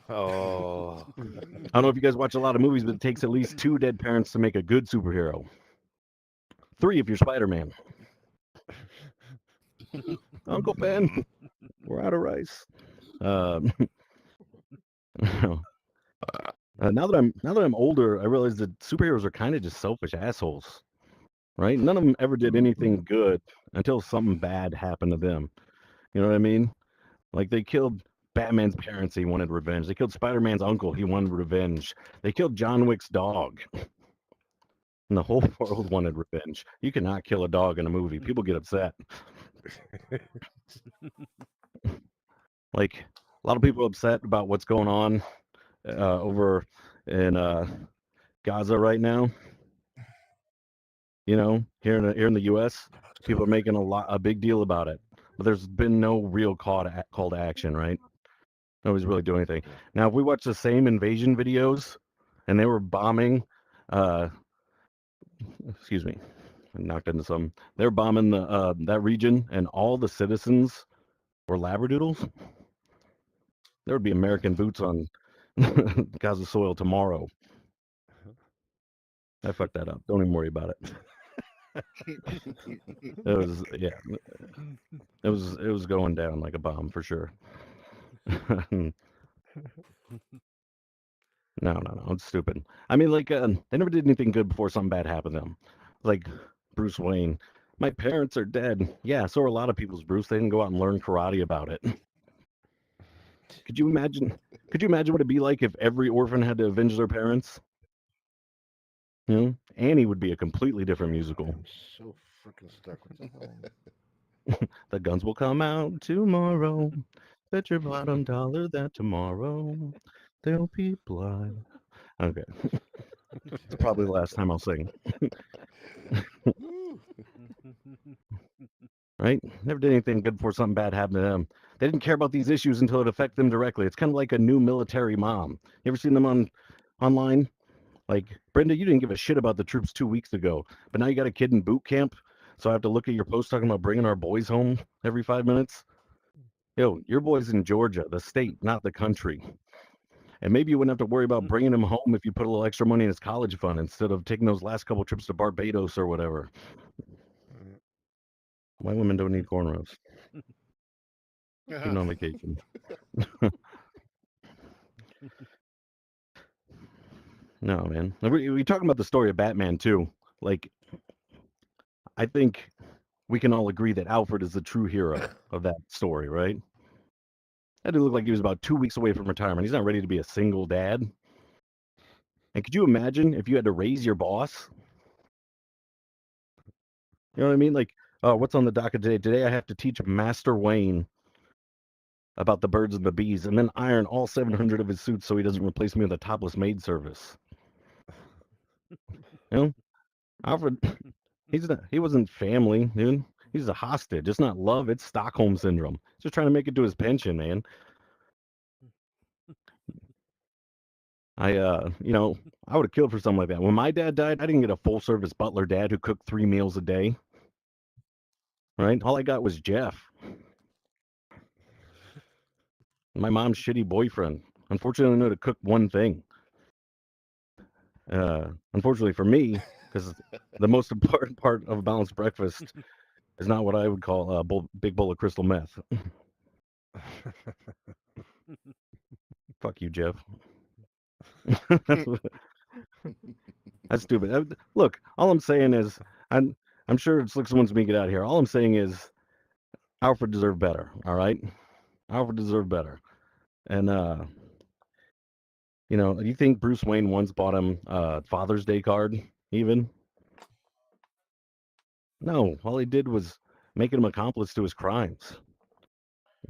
Oh. I don't know if you guys watch a lot of movies, but it takes at least 2 dead parents to make a good superhero. 3 if you're Spider-Man. Uncle Ben, we're out of rice. Now that I'm older, I realize that superheroes are kind of just selfish assholes, right? None of them ever did anything good until something bad happened to them. You know what I mean? Like they killed Batman's parents, he wanted revenge. They killed Spider-Man's uncle, he wanted revenge. They killed John Wick's dog. And the whole world wanted revenge. You cannot kill a dog in a movie. People get upset. Like a lot of people are upset about what's going on over in Gaza right now. You know, here in the U.S., people are making a big deal about it, but there's been no real call to action, right? Nobody's really doing anything. Now, if we watch the same invasion videos, and they were bombing, excuse me, I knocked into some. They're bombing the that region, and all the citizens were labradoodles. There would be American boots on Gaza soil tomorrow. I fucked that up. Don't even worry about it. It was it was going down like a bomb for sure. No, it's stupid. I mean, like they never did anything good before something bad happened to them. Like Bruce Wayne. My parents are dead. Yeah, so are a lot of people's, Bruce. They didn't go out and learn karate about it. Could you imagine? Could you imagine what it'd be like if every orphan had to avenge their parents? You know, Annie would be a completely different musical. I'm so freaking stuck with the hell. The guns will come out tomorrow. Bet your bottom dollar that tomorrow there'll be blood. Okay. It's probably the last time I'll sing. Right? Never did anything good before something bad happened to them. They didn't care about these issues until it affected them directly. It's kind of like a new military mom. You ever seen them online? Like, Brenda, you didn't give a shit about the troops 2 weeks ago, but now you got a kid in boot camp, so I have to look at your post talking about bringing our boys home every 5 minutes. Yo, your boy's in Georgia, the state, not the country. And maybe you wouldn't have to worry about bringing him home if you put a little extra money in his college fund instead of taking those last couple trips to Barbados or whatever. White women don't need cornrows. Even on vacation. No, man. We talking about the story of Batman too. Like, I think we can all agree that Alfred is the true hero of that story, right? That dude looked like he was about 2 weeks away from retirement. He's not ready to be a single dad. And could you imagine if you had to raise your boss? You know what I mean? Like, what's on the docket today? Today I have to teach Master Wayne about the birds and the bees, and then iron all 700 of his suits so he doesn't replace me with a topless maid service. You know, Alfred, he wasn't family, dude. He's a hostage. It's not love. It's Stockholm syndrome. He's just trying to make it to his pension, man. I would have killed for something like that. When my dad died, I didn't get a full service butler dad who cooked 3 meals a day. Right? All I got was Jeff. My mom's shitty boyfriend. Unfortunately, I know to cook one thing. Unfortunately for me, because the most important part of a balanced breakfast is not what I would call a big bowl of crystal meth. Fuck you, Jeff. That's stupid. Look, all I'm saying is, I'm sure Slick wants me to get out of here. All I'm saying is, Alfred deserved better. All right, Alfred deserved better. And do you think Bruce Wayne once bought him a Father's Day card? Even? No. All he did was make him accomplice to his crimes.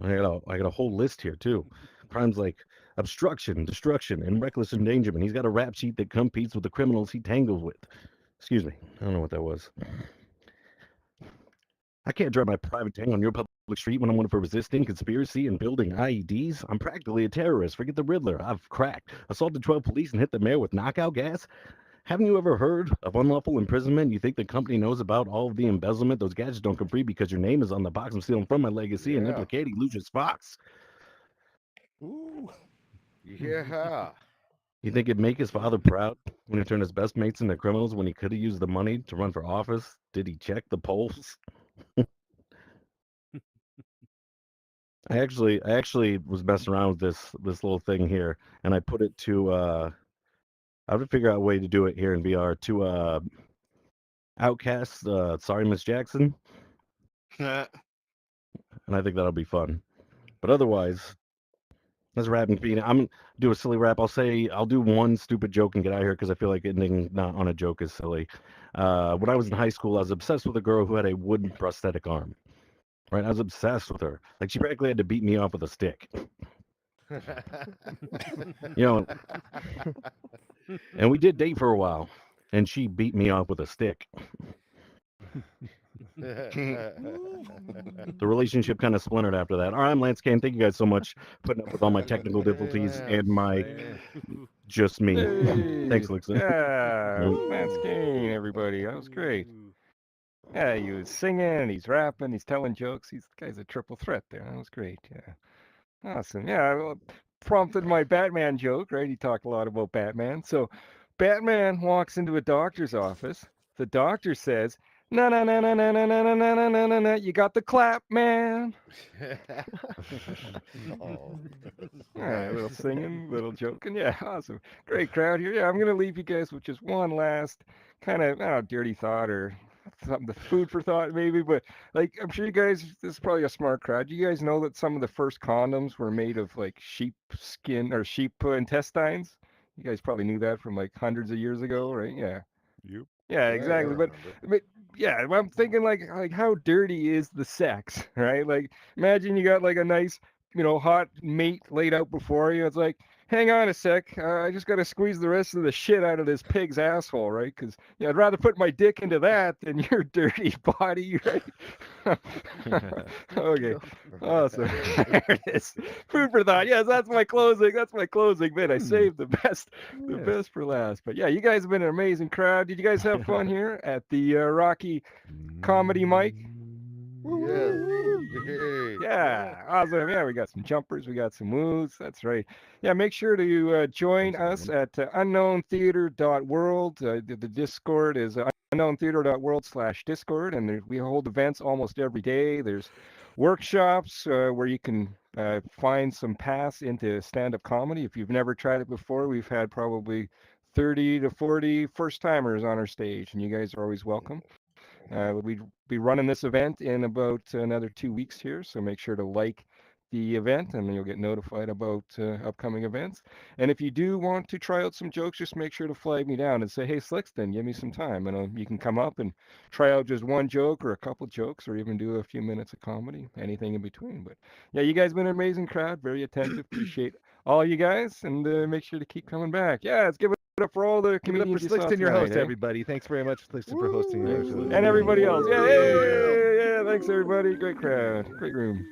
I got a whole list here too. Crimes like obstruction, destruction, and reckless endangerment. He's got a rap sheet that competes with the criminals he tangles with. Excuse me. I don't know what that was. I can't drive my private tank on your public street when I'm wanted for resisting, conspiracy, and building IEDs. I'm practically a terrorist. Forget the Riddler. I've cracked. Assaulted 12 police and hit the mayor with knockout gas. Haven't you ever heard of unlawful imprisonment? You think the company knows about all of the embezzlement? Those gadgets don't come free because your name is on the box. I'm stealing from my legacy and Yeah. implicating Lucius Fox. Ooh. Yeah. You think it'd make his father proud when he turned his best mates into criminals when he could have used the money to run for office? Did he check the polls? I actually was messing around with this little thing here, and I put it to I would figure out a way to do it here in VR to Outcast, Sorry Miss Jackson, and I think that'll be fun. But otherwise, let's wrap and be. I'm gonna do a silly rap. I'll do one stupid joke and get out of here because I feel like ending not on a joke is silly. When I was in high school, I was obsessed with a girl who had a wooden prosthetic arm. Right, I was obsessed with her. Like she practically had to beat me off with a stick. You know, and we did date for a while, and she beat me off with a stick. The relationship kind of splintered after that. All right, I'm Lance Kane. Thank you guys so much for putting up with all my technical difficulties and my just me. Hey, Thanks, Lixon. yeah, Lance Kane, everybody. That was great. Yeah, he was singing, he's rapping, he's telling jokes. The guy's a triple threat there. That was great. Yeah, awesome. Yeah, well, prompted my Batman joke, right? He talked a lot about Batman. So, Batman walks into a doctor's office. The doctor says, "No, no, no, no, no, no, no, no, no, no, no, no. You got the clap, man." Oh, Yeah, a little singing, little joking. Yeah, awesome. Great crowd here. Yeah, I'm going to leave you guys with just one last kind of, I don't know, dirty thought or something, the food for thought maybe. But like, I'm sure you guys, this is probably a smart crowd. You guys know that some of the first condoms were made of like sheep skin or sheep intestines? You guys probably knew that from like hundreds of years ago, right? Yeah. Yep. Yeah, exactly. But yeah, I'm thinking like how dirty is the sex, right? Like imagine you got like a nice, hot mate laid out before you. It's like, hang on a sec, I just got to squeeze the rest of the shit out of this pig's asshole, right? Because I'd rather put my dick into that than your dirty body, right? Okay, awesome. There it is. Food for thought. Yes, that's my closing. That's my closing bit. I saved the best for last. But yeah, you guys have been an amazing crowd. Did you guys have fun here at the Rocky Comedy Mic? Yes. Yeah, awesome. Yeah, we got some jumpers, we got some moves. That's right. Yeah, make sure to join us at unknowntheater.world. The Discord is unknowntheater.world/Discord, and we hold events almost every day. There's workshops where you can find some paths into stand-up comedy. If you've never tried it before, we've had probably 30 to 40 first-timers on our stage, and you guys are always welcome. We'd be running this event in about another 2 weeks here, so make sure to like the event and you'll get notified about upcoming events. And if you do want to try out some jokes, just make sure to flag me down and say, "Hey, Slixton, give me some time." And you can come up and try out just one joke or a couple jokes or even do a few minutes of comedy, anything in between. But yeah, you guys have been an amazing crowd, very attentive. Appreciate all you guys, and make sure to keep coming back. Yeah, let's give it up for all the Give it up for comedians you saw Slixton, your host, tonight, eh? everybody. Thanks very much, Slixton, for hosting. And everybody else. Yeah, thanks everybody. Great crowd. Great room.